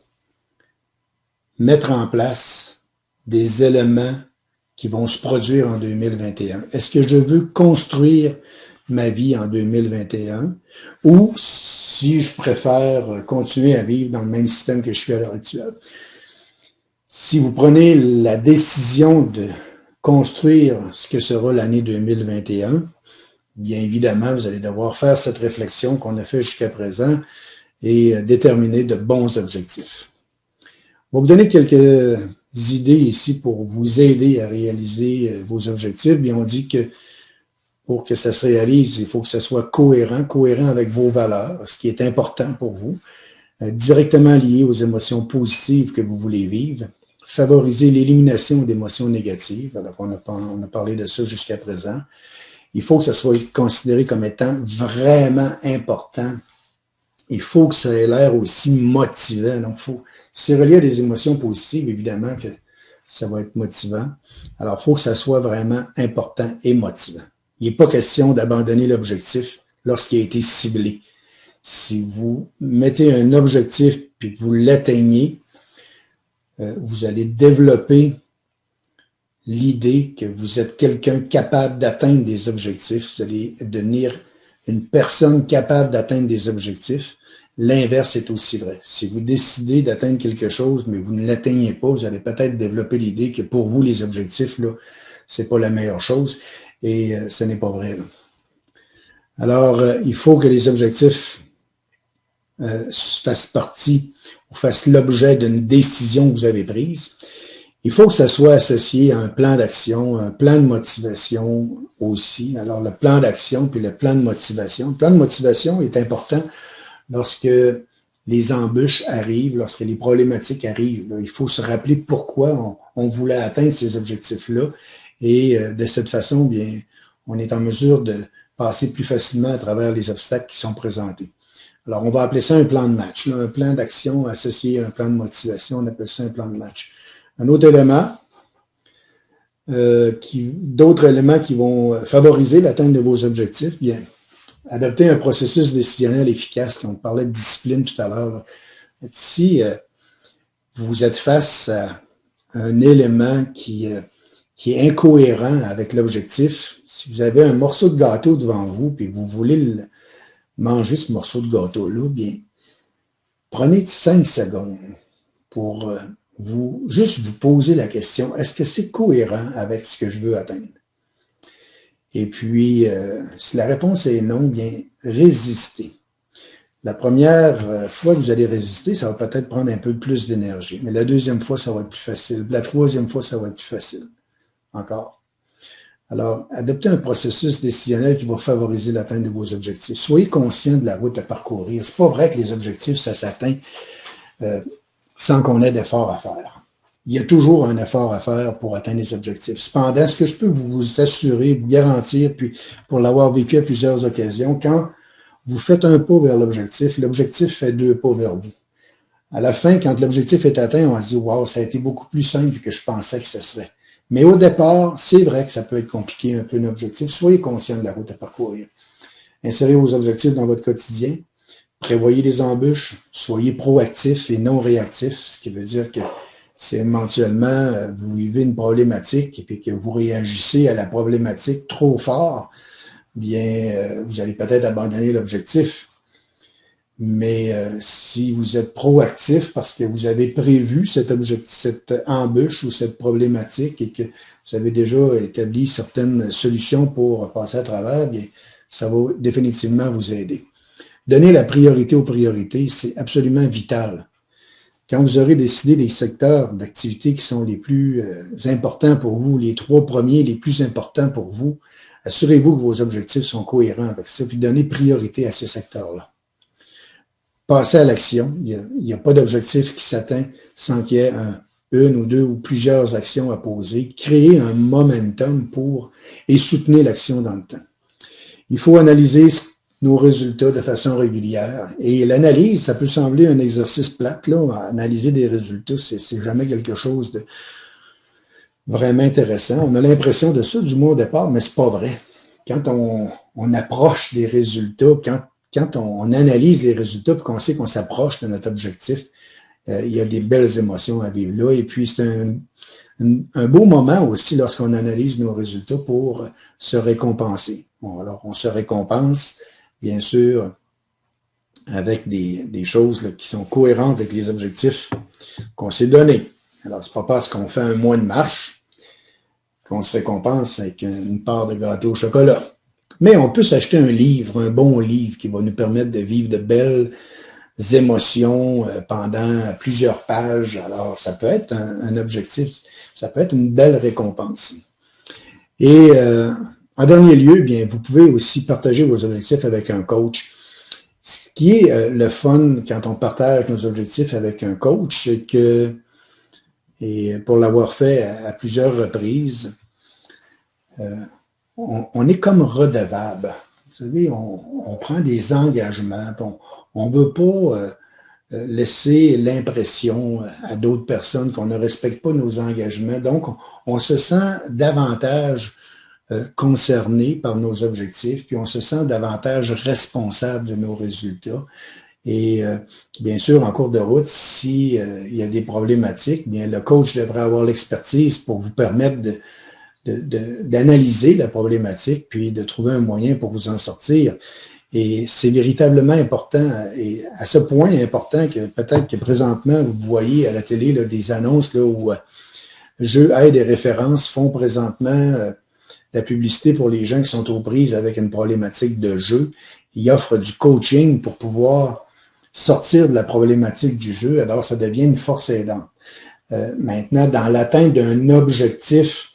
mettre en place des éléments qui vont se produire en 2021? Est-ce que je veux construire ma vie en 2021 ou si je préfère continuer à vivre dans le même système que je suis à l'heure actuelle? Si vous prenez la décision de construire ce que sera l'année 2021, bien évidemment, vous allez devoir faire cette réflexion qu'on a fait jusqu'à présent et déterminer de bons objectifs. Je vais vous donner quelques idées ici pour vous aider à réaliser vos objectifs. Bien, on dit que pour que ça se réalise, il faut que ça soit cohérent avec vos valeurs, ce qui est important pour vous, directement lié aux émotions positives que vous voulez vivre, favoriser l'élimination d'émotions négatives. Alors, on a parlé de ça jusqu'à présent. Il faut que ça soit considéré comme étant vraiment important. Il faut que ça ait l'air aussi motivant. Donc, c'est relié à des émotions positives, évidemment, que ça va être motivant. Alors, il faut que ça soit vraiment important et motivant. Il n'est pas question d'abandonner l'objectif lorsqu'il a été ciblé. Si vous mettez un objectif puis que vous l'atteignez, vous allez développer l'idée que vous êtes quelqu'un capable d'atteindre des objectifs. Vous allez devenir une personne capable d'atteindre des objectifs. L'inverse est aussi vrai. Si vous décidez d'atteindre quelque chose, mais vous ne l'atteignez pas, vous allez peut-être développer l'idée que pour vous, les objectifs, là, c'est pas la meilleure chose. Et ce n'est pas vrai. Là. Alors, il faut que les objectifs fassent partie ou fassent l'objet d'une décision que vous avez prise. Il faut que ça soit associé à un plan d'action, un plan de motivation aussi. Alors, le plan d'action puis le plan de motivation. Le plan de motivation est important lorsque les embûches arrivent, lorsque les problématiques arrivent. Là, il faut se rappeler pourquoi on voulait atteindre ces objectifs-là. Et de cette façon, bien, on est en mesure de passer plus facilement à travers les obstacles qui sont présentés. Alors, on va appeler ça un plan de match. Là, un plan d'action associé à un plan de motivation, on appelle ça un plan de match. Un autre élément, d'autres éléments qui vont favoriser l'atteinte de vos objectifs, bien, adopter un processus décisionnel efficace. On parlait de discipline tout à l'heure. Si vous êtes face à un élément qui est incohérent avec l'objectif, si vous avez un morceau de gâteau devant vous puis vous voulez manger ce morceau de gâteau-là, bien, prenez 5 secondes pour juste vous poser la question, est-ce que c'est cohérent avec ce que je veux atteindre? Et puis, si la réponse est non, bien, résistez. La première fois que vous allez résister, ça va peut-être prendre un peu plus d'énergie. Mais la deuxième fois, ça va être plus facile. La troisième fois, ça va être plus facile. Encore. Alors, adoptez un processus décisionnel qui va favoriser l'atteinte de vos objectifs. Soyez conscient de la route à parcourir. C'est pas vrai que les objectifs, ça s'atteint sans qu'on ait d'effort à faire. Il y a toujours un effort à faire pour atteindre les objectifs. Cependant, ce que je peux vous assurer, vous garantir, puis pour l'avoir vécu à plusieurs occasions, quand vous faites un pas vers l'objectif fait 2 pas vers vous. À la fin, quand l'objectif est atteint, on se dit « Wow, ça a été beaucoup plus simple que je pensais que ce serait. » Mais au départ, c'est vrai que ça peut être compliqué un peu un objectif. Soyez conscient de la route à parcourir. Insérez vos objectifs dans votre quotidien. Prévoyez des embûches. Soyez proactif et non réactif, ce qui veut dire que si éventuellement vous vivez une problématique et puis que vous réagissez à la problématique trop fort, bien, vous allez peut-être abandonner l'objectif. Mais si vous êtes proactif parce que vous avez prévu cette embûche ou cette problématique et que vous avez déjà établi certaines solutions pour passer à travers, bien, ça va définitivement vous aider. Donner la priorité aux priorités, c'est absolument vital. Quand vous aurez décidé des secteurs d'activité qui sont les plus importants pour vous, les 3 premiers les plus importants pour vous, assurez-vous que vos objectifs sont cohérents avec ça, puis donnez priorité à ces secteurs-là. Passez à l'action. Il n'y a pas d'objectif qui s'atteint sans qu'il y ait une ou deux ou plusieurs actions à poser, créer un momentum et soutenir l'action dans le temps. Il faut analyser nos résultats de façon régulière. Et l'analyse, ça peut sembler un exercice plate, là, analyser des résultats, c'est jamais quelque chose de vraiment intéressant. On a l'impression de ça, du moins au départ, mais c'est pas vrai. Quand on approche des résultats, quand on analyse les résultats et qu'on sait qu'on s'approche de notre objectif, il y a des belles émotions à vivre là. Et puis, c'est un beau moment aussi lorsqu'on analyse nos résultats pour se récompenser. Bon, alors, on se récompense, bien sûr, avec des choses là, qui sont cohérentes avec les objectifs qu'on s'est donnés. Alors, c'est pas parce qu'on fait un mois de marche qu'on se récompense avec une part de gâteau au chocolat. Mais on peut s'acheter un livre, un bon livre qui va nous permettre de vivre de belles émotions pendant plusieurs pages. Alors, ça peut être un objectif, ça peut être une belle récompense. Et en dernier lieu, bien, vous pouvez aussi partager vos objectifs avec un coach. Ce qui est le fun quand on partage nos objectifs avec un coach, c'est que, et pour l'avoir fait à plusieurs reprises, on est comme redevable. Vous savez, on prend des engagements, on ne veut pas laisser l'impression à d'autres personnes qu'on ne respecte pas nos engagements. Donc, on se sent davantage concerné par nos objectifs, puis on se sent davantage responsable de nos résultats. Et bien sûr, en cours de route, si il y a des problématiques, bien le coach devrait avoir l'expertise pour vous permettre d'analyser la problématique, puis de trouver un moyen pour vous en sortir. Et c'est véritablement important, et à ce point important que peut-être que présentement, vous voyez à la télé là, des annonces là, où Jeux, Aide et Références font présentement la publicité pour les gens qui sont aux prises avec une problématique de jeu. Ils offrent du coaching pour pouvoir sortir de la problématique du jeu, alors ça devient une force aidante. Maintenant, dans l'atteinte d'un objectif,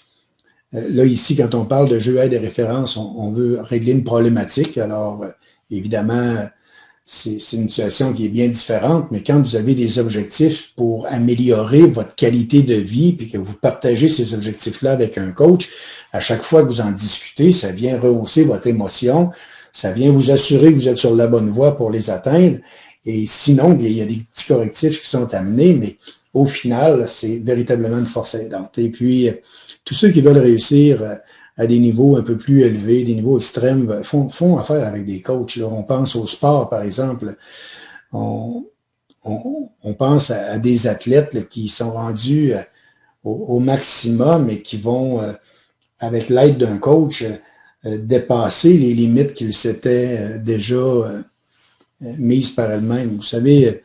là, ici, quand on parle de Jeux, Aide et Références, on veut régler une problématique. Alors, évidemment, c'est une situation qui est bien différente, mais quand vous avez des objectifs pour améliorer votre qualité de vie, puis que vous partagez ces objectifs-là avec un coach, à chaque fois que vous en discutez, ça vient rehausser votre émotion, ça vient vous assurer que vous êtes sur la bonne voie pour les atteindre. Et sinon, bien, il y a des petits correctifs qui sont amenés, mais au final, c'est véritablement une force aidante. Et puis, tous ceux qui veulent réussir à des niveaux un peu plus élevés, des niveaux extrêmes, font affaire avec des coachs. Là. On pense au sport, par exemple. On pense à des athlètes là, qui sont rendus au maximum et qui vont, avec l'aide d'un coach, dépasser les limites qu'ils s'étaient déjà mises par elles-mêmes. Vous savez,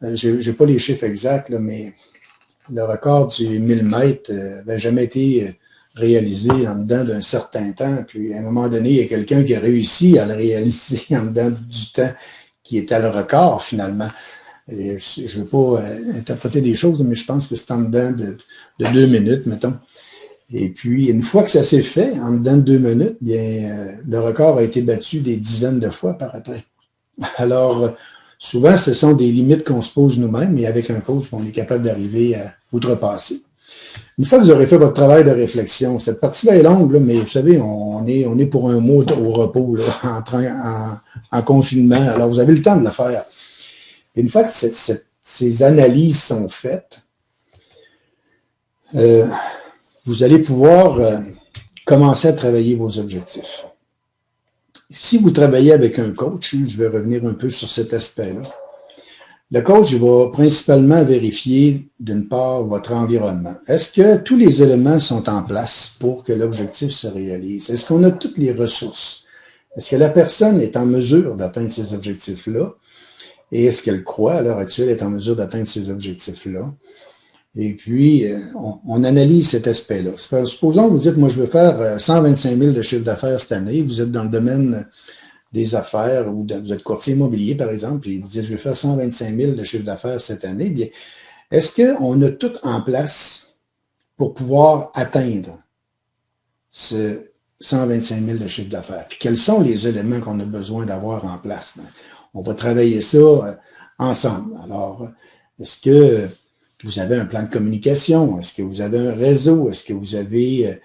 je n'ai pas les chiffres exacts, là, mais le record du 1000 mètres n'avait jamais été réalisé en dedans d'un certain temps. Puis, à un moment donné, il y a quelqu'un qui a réussi à le réaliser en dedans du temps qui était le record, finalement. Et je ne veux pas interpréter des choses, mais je pense que c'est en dedans de 2 minutes, mettons. Et puis, une fois que ça s'est fait, en dedans de 2 minutes, bien, le record a été battu des dizaines de fois par après. Alors, souvent, ce sont des limites qu'on se pose nous-mêmes, mais avec un coach, on est capable d'arriver à outrepasser. Une fois que vous aurez fait votre travail de réflexion, cette partie-là est longue, là, mais vous savez, on est pour un mois au repos, là, en confinement. Alors, vous avez le temps de le faire. Et une fois que ces analyses sont faites, vous allez pouvoir commencer à travailler vos objectifs. Si vous travaillez avec un coach, je vais revenir un peu sur cet aspect-là. Le coach va principalement vérifier, d'une part, votre environnement. Est-ce que tous les éléments sont en place pour que l'objectif se réalise? Est-ce qu'on a toutes les ressources? Est-ce que la personne est en mesure d'atteindre ces objectifs-là? Et est-ce qu'elle croit, à l'heure actuelle, être en mesure d'atteindre ces objectifs-là? Et puis, on analyse cet aspect-là. Supposons que vous dites, moi, je veux faire 125 000 de chiffre d'affaires cette année. Vous êtes dans le domaine des affaires ou vous êtes courtier immobilier, par exemple, et vous dites, je vais faire 125 000 de chiffre d'affaires cette année. Bien, est-ce qu'on a tout en place pour pouvoir atteindre ce 125 000 de chiffre d'affaires? Puis, quels sont les éléments qu'on a besoin d'avoir en place? On va travailler ça ensemble. Alors, est-ce que vous avez un plan de communication? Est-ce que vous avez un réseau? Est-ce que vous avez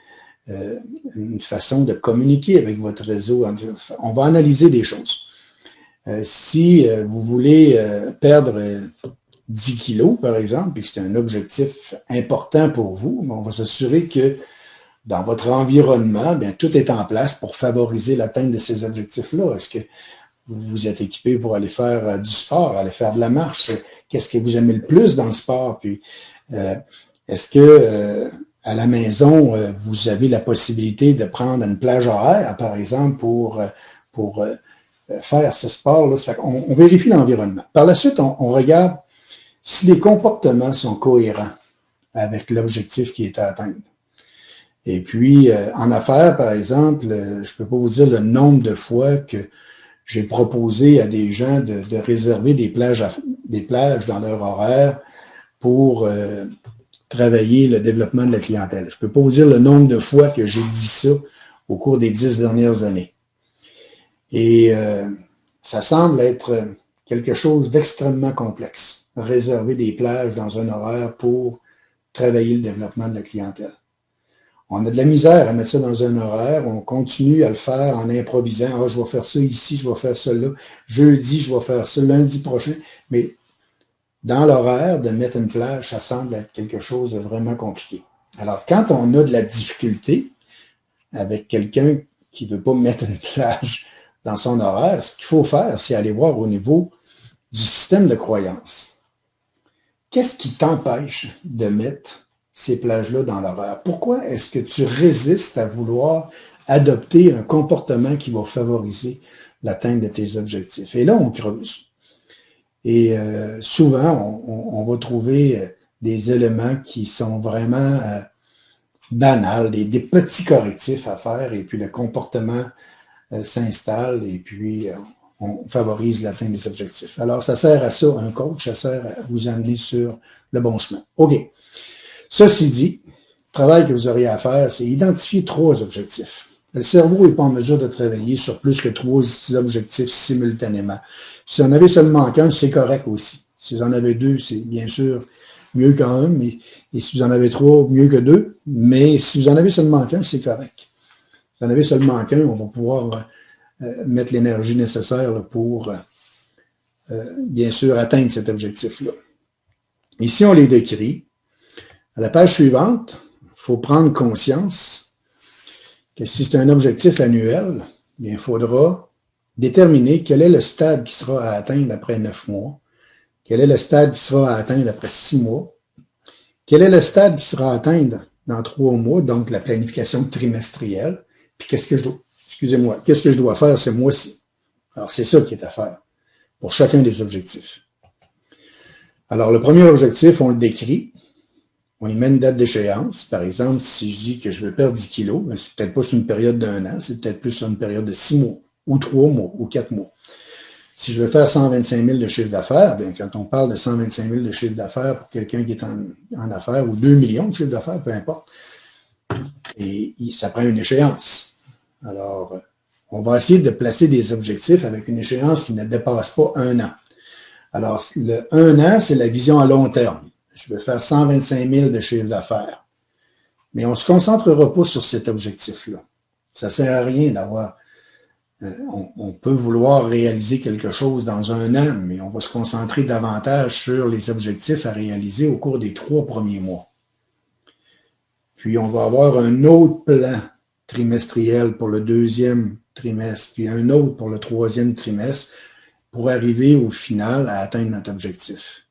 une façon de communiquer avec votre réseau? On va analyser des choses. Si vous voulez perdre 10 kilos, par exemple, et que c'est un objectif important pour vous, on va s'assurer que dans votre environnement, bien, tout est en place pour favoriser l'atteinte de ces objectifs-là. Est-ce que vous êtes équipé pour aller faire du sport, aller faire de la marche? Qu'est-ce que vous aimez le plus dans le sport? Puis, est-ce que à la maison, vous avez la possibilité de prendre une plage horaire, par exemple, pour faire ce sport-là? On vérifie l'environnement. Par la suite, on regarde si les comportements sont cohérents avec l'objectif qui est à atteindre. Et puis, en affaires, par exemple, je ne peux pas vous dire le nombre de fois que j'ai proposé à des gens de réserver des plages dans leur horaire pour travailler le développement de la clientèle. Je ne peux pas vous dire le nombre de fois que j'ai dit ça au cours des 10 dernières années. Et ça semble être quelque chose d'extrêmement complexe, réserver des plages dans un horaire pour travailler le développement de la clientèle. On a de la misère à mettre ça dans un horaire. On continue à le faire en improvisant. Ah, je vais faire ça ici, je vais faire ça là. Jeudi, je vais faire ça lundi prochain. Mais dans l'horaire, de mettre une plage, ça semble être quelque chose de vraiment compliqué. Alors, quand on a de la difficulté avec quelqu'un qui ne veut pas mettre une plage dans son horaire, ce qu'il faut faire, c'est aller voir au niveau du système de croyance. Qu'est-ce qui t'empêche de mettre ces plages-là dans l'horaire? Pourquoi est-ce que tu résistes à vouloir adopter un comportement qui va favoriser l'atteinte de tes objectifs? Et là, on creuse. Et souvent, on va trouver des éléments qui sont vraiment banals, des petits correctifs à faire, et puis le comportement s'installe, et puis on favorise l'atteinte des objectifs. Alors, ça sert à ça, un coach, ça sert à vous amener sur le bon chemin. OK. Ceci dit, le travail que vous auriez à faire, c'est identifier 3 objectifs. Le cerveau n'est pas en mesure de travailler sur plus que 3 objectifs simultanément. Si vous en avez seulement qu'un, c'est correct aussi. Si vous en avez 2, c'est bien sûr mieux qu'un, et si vous en avez 3, mieux que 2. Mais si vous en avez seulement qu'un, c'est correct. Si vous en avez seulement qu'un, on va pouvoir mettre l'énergie nécessaire pour, bien sûr, atteindre cet objectif-là. Ici, on les décrit. À la page suivante, il faut prendre conscience que si c'est un objectif annuel, bien, il faudra déterminer quel est le stade qui sera à atteindre après 9 mois, quel est le stade qui sera à atteindre après 6 mois, quel est le stade qui sera à atteindre dans 3 mois, donc la planification trimestrielle, puis qu'est-ce que je dois faire ce mois-ci. Alors, c'est ça qui est à faire pour chacun des objectifs. Alors, le premier objectif, on le décrit. On y met une date d'échéance. Par exemple, si je dis que je veux perdre 10 kilos, c'est peut-être pas sur une période d'1 an, c'est peut-être plus sur une période de 6 mois, ou 3 mois, ou 4 mois. Si je veux faire 125 000 de chiffre d'affaires, bien, quand on parle de 125 000 de chiffre d'affaires pour quelqu'un qui est en affaires, ou 2 millions de chiffre d'affaires, peu importe, et ça prend une échéance. Alors, on va essayer de placer des objectifs avec une échéance qui ne dépasse pas 1 an. Alors, le 1 an, c'est la vision à long terme. Je veux faire 125 000 de chiffre d'affaires. Mais on ne se concentrera pas sur cet objectif-là. Ça ne sert à rien d'avoir... on peut vouloir réaliser quelque chose dans 1 an, mais on va se concentrer davantage sur les objectifs à réaliser au cours des 3 premiers mois. Puis, on va avoir un autre plan trimestriel pour le 2e trimestre, puis un autre pour le 3e trimestre, pour arriver au final à atteindre notre objectif.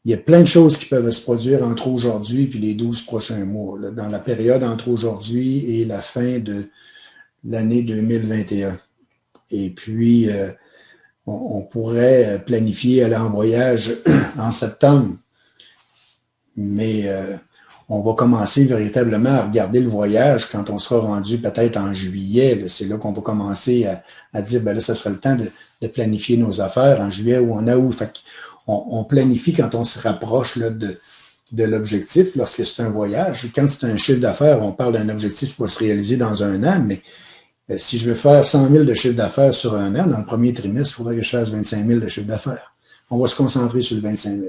Il y a plein de choses qui peuvent se produire entre aujourd'hui et les 12 prochains mois, là, dans la période entre aujourd'hui et la fin de l'année 2021. Et puis, on pourrait planifier aller en voyage en septembre, mais on va commencer véritablement à regarder le voyage quand on sera rendu peut-être en juillet. C'est là qu'on va commencer à dire, ben là, ça sera le temps de planifier nos affaires en juillet ou en août. Fait on planifie quand on se rapproche là, de l'objectif lorsque c'est un voyage. Quand c'est un chiffre d'affaires, on parle d'un objectif qui va se réaliser dans 1 an, mais si je veux faire 100 000 de chiffre d'affaires sur 1 an, dans le premier trimestre, il faudrait que je fasse 25 000 de chiffre d'affaires. On va se concentrer sur le 25 000.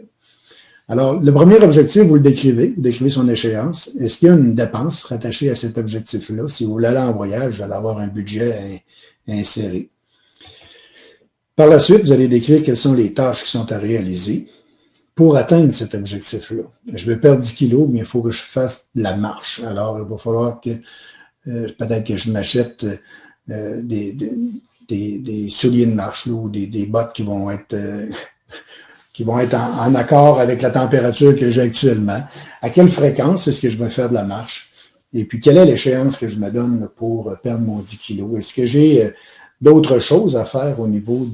Alors, le premier objectif, vous décrivez son échéance. Est-ce qu'il y a une dépense rattachée à cet objectif-là? Si vous voulez aller en voyage, vous allez avoir un budget inséré. Par la suite, vous allez décrire quelles sont les tâches qui sont à réaliser pour atteindre cet objectif-là. Je veux perdre 10 kilos, mais il faut que je fasse de la marche. Alors, il va falloir que peut-être que je m'achète des souliers de marche là, ou des bottes qui vont être en accord avec la température que j'ai actuellement. À quelle fréquence est-ce que je vais faire de la marche? Et puis, quelle est l'échéance que je me donne pour perdre mon 10 kilos? Est-ce que j'ai d'autres choses à faire au niveau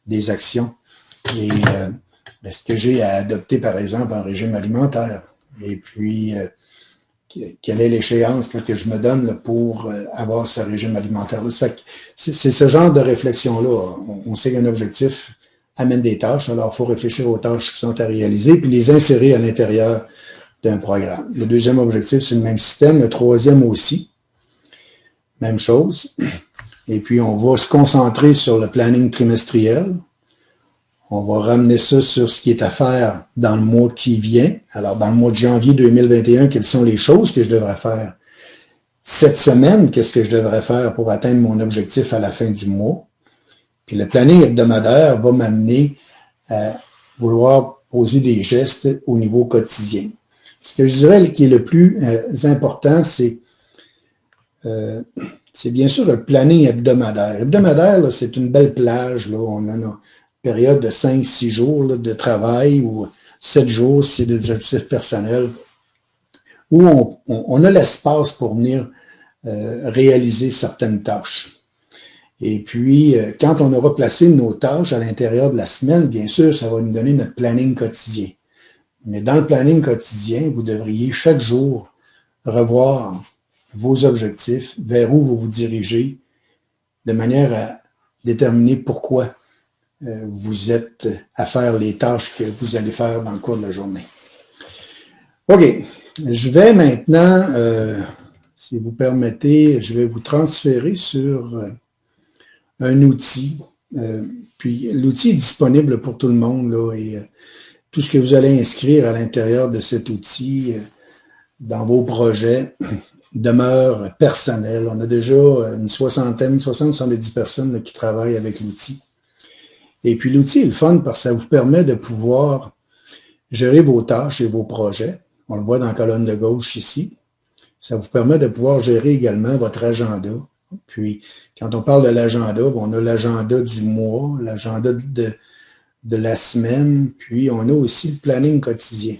des actions? Et est-ce que j'ai à adopter, par exemple, un régime alimentaire? Et puis, quelle est l'échéance que je me donne pour avoir ce régime alimentaire-là? C'est ce genre de réflexion-là. On sait qu'un objectif amène des tâches, alors il faut réfléchir aux tâches qui sont à réaliser, puis les insérer à l'intérieur d'un programme. Le deuxième objectif, c'est le même système. Le troisième aussi, même chose. Et puis, on va se concentrer sur le planning trimestriel. On va ramener ça sur ce qui est à faire dans le mois qui vient. Alors, dans le mois de janvier 2021, quelles sont les choses que je devrais faire? Cette semaine, qu'est-ce que je devrais faire pour atteindre mon objectif à la fin du mois? Puis le planning hebdomadaire va m'amener à vouloir poser des gestes au niveau quotidien. Ce que je dirais qui est le plus important, c'est bien sûr le planning hebdomadaire. Hebdomadaire, là, c'est une belle plage. Là. On a une période de 5-6 jours là, de travail ou 7 jours, c'est des objectifs personnels, où on a l'espace pour venir réaliser certaines tâches. Et puis, quand on aura placé nos tâches à l'intérieur de la semaine, bien sûr, ça va nous donner notre planning quotidien. Mais dans le planning quotidien, vous devriez chaque jour revoir vos objectifs, vers où vous vous dirigez, de manière à déterminer pourquoi vous êtes à faire les tâches que vous allez faire dans le cours de la journée. OK. Je vais maintenant, si vous permettez, je vais vous transférer sur un outil. Puis l'outil est disponible pour tout le monde, là, et tout ce que vous allez inscrire à l'intérieur de cet outil dans vos projets demeure personnel. On a déjà une soixantaine, 70 personnes là, qui travaillent avec l'outil. Et puis l'outil est le fun parce que ça vous permet de pouvoir gérer vos tâches et vos projets. On le voit dans la colonne de gauche ici. Ça vous permet de pouvoir gérer également votre agenda. Puis, quand on parle de l'agenda, on a l'agenda du mois, l'agenda de la semaine, puis on a aussi le planning quotidien.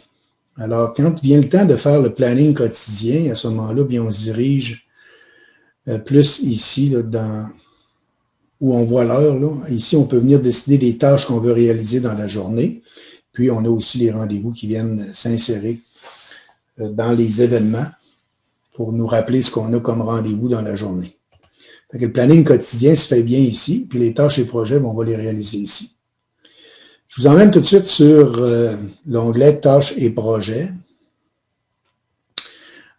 Alors, quand vient le temps de faire le planning quotidien, à ce moment-là, bien, on se dirige plus ici, là, où on voit l'heure. Ici, on peut venir décider des tâches qu'on veut réaliser dans la journée. Puis, on a aussi les rendez-vous qui viennent s'insérer dans les événements pour nous rappeler ce qu'on a comme rendez-vous dans la journée. Fait que le planning quotidien se fait bien ici, puis les tâches et projets, on va les réaliser ici. Je vous emmène tout de suite sur l'onglet Tâches et projets.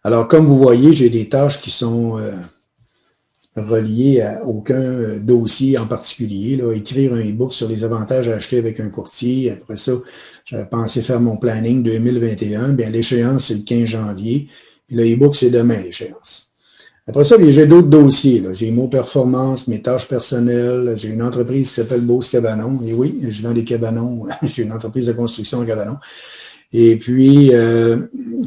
Alors, comme vous voyez, j'ai des tâches qui sont reliées à aucun dossier en particulier. Là, écrire un e-book sur les avantages à acheter avec un courtier. Après ça, j'avais pensé faire mon planning 2021. Bien, l'échéance, c'est le 15 janvier. Puis le e-book, c'est demain, l'échéance. Après ça, j'ai d'autres dossiers. J'ai mon performance, mes tâches personnelles. J'ai une entreprise qui s'appelle Beauce Cabanon. Et oui, je vends des cabanons. J'ai une entreprise de construction en cabanon. Et puis,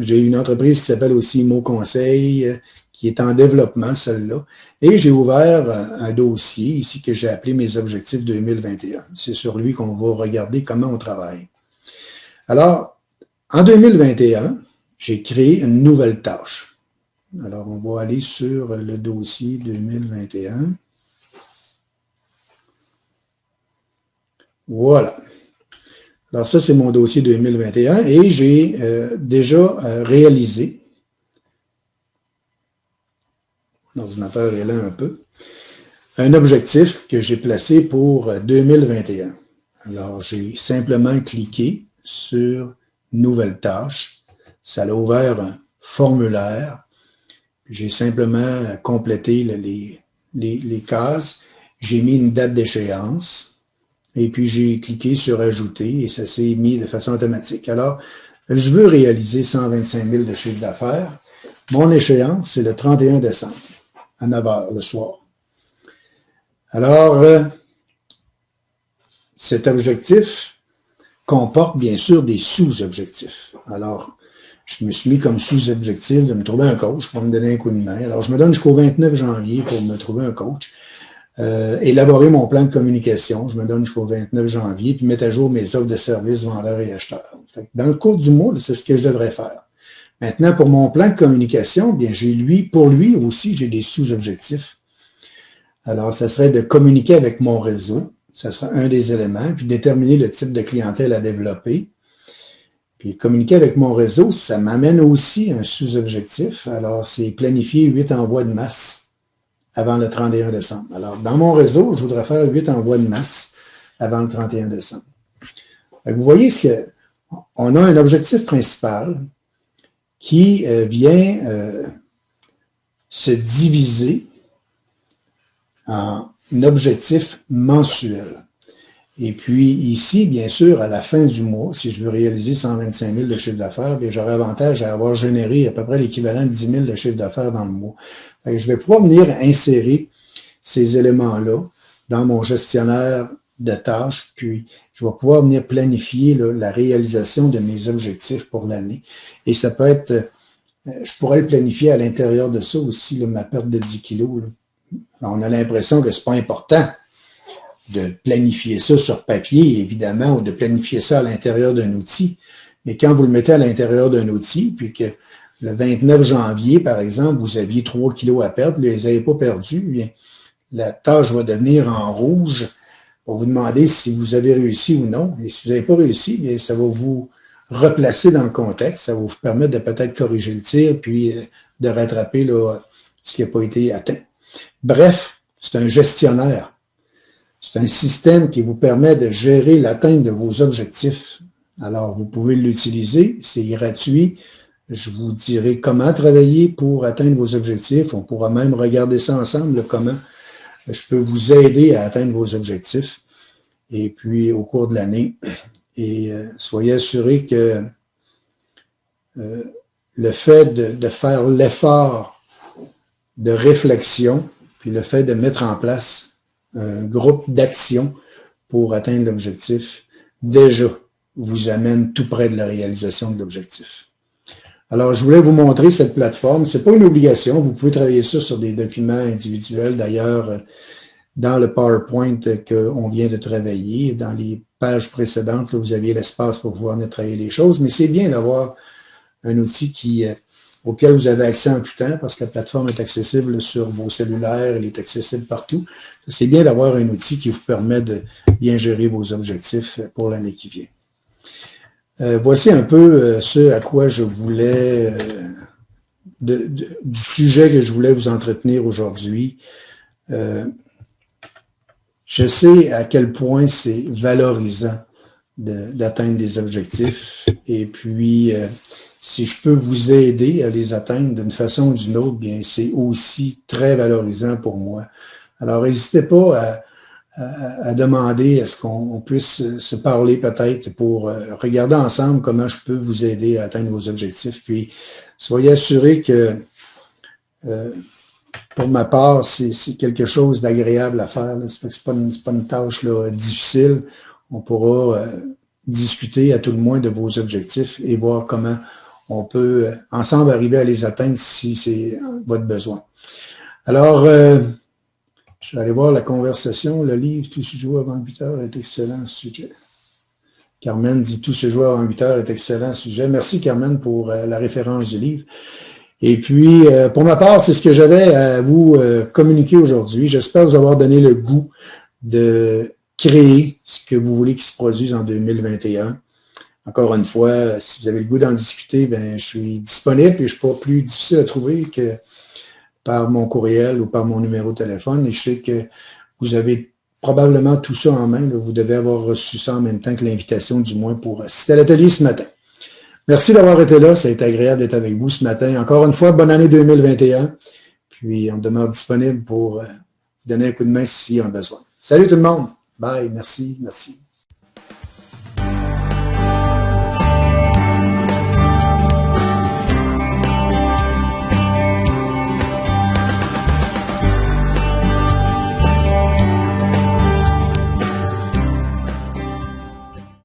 j'ai une entreprise qui s'appelle aussi Mo Conseil, qui est en développement, celle-là. Et j'ai ouvert un dossier ici que j'ai appelé Mes objectifs 2021. C'est sur lui qu'on va regarder comment on travaille. Alors, en 2021, j'ai créé une nouvelle tâche. Alors, on va aller sur le dossier 2021. Voilà. Alors, ça, c'est mon dossier 2021 et j'ai déjà réalisé, l'ordinateur est là un peu, un objectif que j'ai placé pour 2021. Alors, j'ai simplement cliqué sur Nouvelle tâche. Ça a ouvert un formulaire. J'ai simplement complété les cases. J'ai mis une date d'échéance. Et puis, j'ai cliqué sur Ajouter et ça s'est mis de façon automatique. Alors, Je veux réaliser 125 000 de chiffre d'affaires. Mon échéance, c'est le 31 décembre, à 9 h le soir. Alors, cet objectif comporte bien sûr des sous-objectifs. Alors, je me suis mis comme sous-objectif de me trouver un coach pour me donner un coup de main. Alors, je me donne jusqu'au 29 janvier pour me trouver un coach. Élaborer mon plan de communication. Je me donne jusqu'au 29 janvier, puis mettre à jour mes offres de services, vendeurs et acheteurs. Dans le cours du mois, c'est ce que je devrais faire. Maintenant, pour mon plan de communication, bien, pour lui aussi, j'ai des sous-objectifs. Alors, ça serait de communiquer avec mon réseau. Ça sera un des éléments. Puis déterminer le type de clientèle à développer. Puis communiquer avec mon réseau, ça m'amène aussi un sous-objectif. Alors, c'est planifier 8 envois de masse avant le 31 décembre. Alors, dans mon réseau, je voudrais faire 8 envois de masse avant le 31 décembre. Vous voyez on a un objectif principal qui vient se diviser en objectif mensuel. Et puis ici, bien sûr, à la fin du mois, si je veux réaliser 125 000 de chiffre d'affaires, bien j'aurai avantage à avoir généré à peu près l'équivalent de 10 000 de chiffre d'affaires dans le mois. Je vais pouvoir venir insérer ces éléments-là dans mon gestionnaire de tâches, puis je vais pouvoir venir planifier la réalisation de mes objectifs pour l'année. Et ça peut être, je pourrais le planifier à l'intérieur de ça aussi, ma perte de 10 kilos. On a l'impression que c'est pas important de planifier ça sur papier, évidemment, ou de planifier ça à l'intérieur d'un outil. Mais quand vous le mettez à l'intérieur d'un outil, puis que le 29 janvier, par exemple, vous aviez 3 kilos à perdre, vous ne les avez pas perdus, bien, la tâche va devenir en rouge pour vous demander si vous avez réussi ou non. Et si vous n'avez pas réussi, bien, ça va vous replacer dans le contexte, ça va vous permettre de peut-être corriger le tir, puis de rattraper ce qui n'a pas été atteint. Bref, c'est un gestionnaire. C'est un système qui vous permet de gérer l'atteinte de vos objectifs. Alors, vous pouvez l'utiliser, c'est gratuit. Je vous dirai comment travailler pour atteindre vos objectifs. On pourra même regarder ça ensemble, comment je peux vous aider à atteindre vos objectifs. Et puis, au cours de l'année, et soyez assurés que le fait de faire l'effort de réflexion, puis le fait de mettre en place un groupe d'action pour atteindre l'objectif, déjà vous amène tout près de la réalisation de l'objectif. Alors, je voulais vous montrer cette plateforme. Ce n'est pas une obligation. Vous pouvez travailler ça sur des documents individuels. D'ailleurs, dans le PowerPoint qu'on vient de travailler, dans les pages précédentes, là, vous aviez l'espace pour pouvoir travailler les choses. Mais c'est bien d'avoir un outil auquel vous avez accès en tout temps parce que la plateforme est accessible sur vos cellulaires, elle est accessible partout. C'est bien d'avoir un outil qui vous permet de bien gérer vos objectifs pour l'année qui vient. Voici un peu ce à quoi je voulais, du sujet que je voulais vous entretenir aujourd'hui. Je sais à quel point c'est valorisant d'atteindre des objectifs et puis si je peux vous aider à les atteindre d'une façon ou d'une autre, bien c'est aussi très valorisant pour moi. Alors, n'hésitez pas à demander à ce qu'on puisse se parler peut-être pour regarder ensemble comment je peux vous aider à atteindre vos objectifs. Puis, soyez assurés que pour ma part, c'est quelque chose d'agréable à faire. C'est pas une tâche difficile. On pourra discuter à tout le moins de vos objectifs et voir comment on peut ensemble arriver à les atteindre si c'est votre besoin. Alors, je vais aller voir la conversation. Le livre « Tout se joue avant 8 heures » est excellent sujet. Carmen dit « Tout se joue avant 8 heures » est excellent sujet. Merci Carmen pour la référence du livre. Et puis, pour ma part, c'est ce que j'avais à vous communiquer aujourd'hui. J'espère vous avoir donné le goût de créer ce que vous voulez qu'il se produise en 2021. Encore une fois, si vous avez le goût d'en discuter, bien, je suis disponible et je ne suis pas plus difficile à trouver que par mon courriel ou par mon numéro de téléphone. Et je sais que vous avez probablement tout ça en main. Là. Vous devez avoir reçu ça en même temps que l'invitation, du moins, pour assister à l'atelier ce matin. Merci d'avoir été là. Ça a été agréable d'être avec vous ce matin. Encore une fois, bonne année 2021. Puis, on demeure disponible pour donner un coup de main si on a besoin. Salut tout le monde. Bye. Merci. Merci.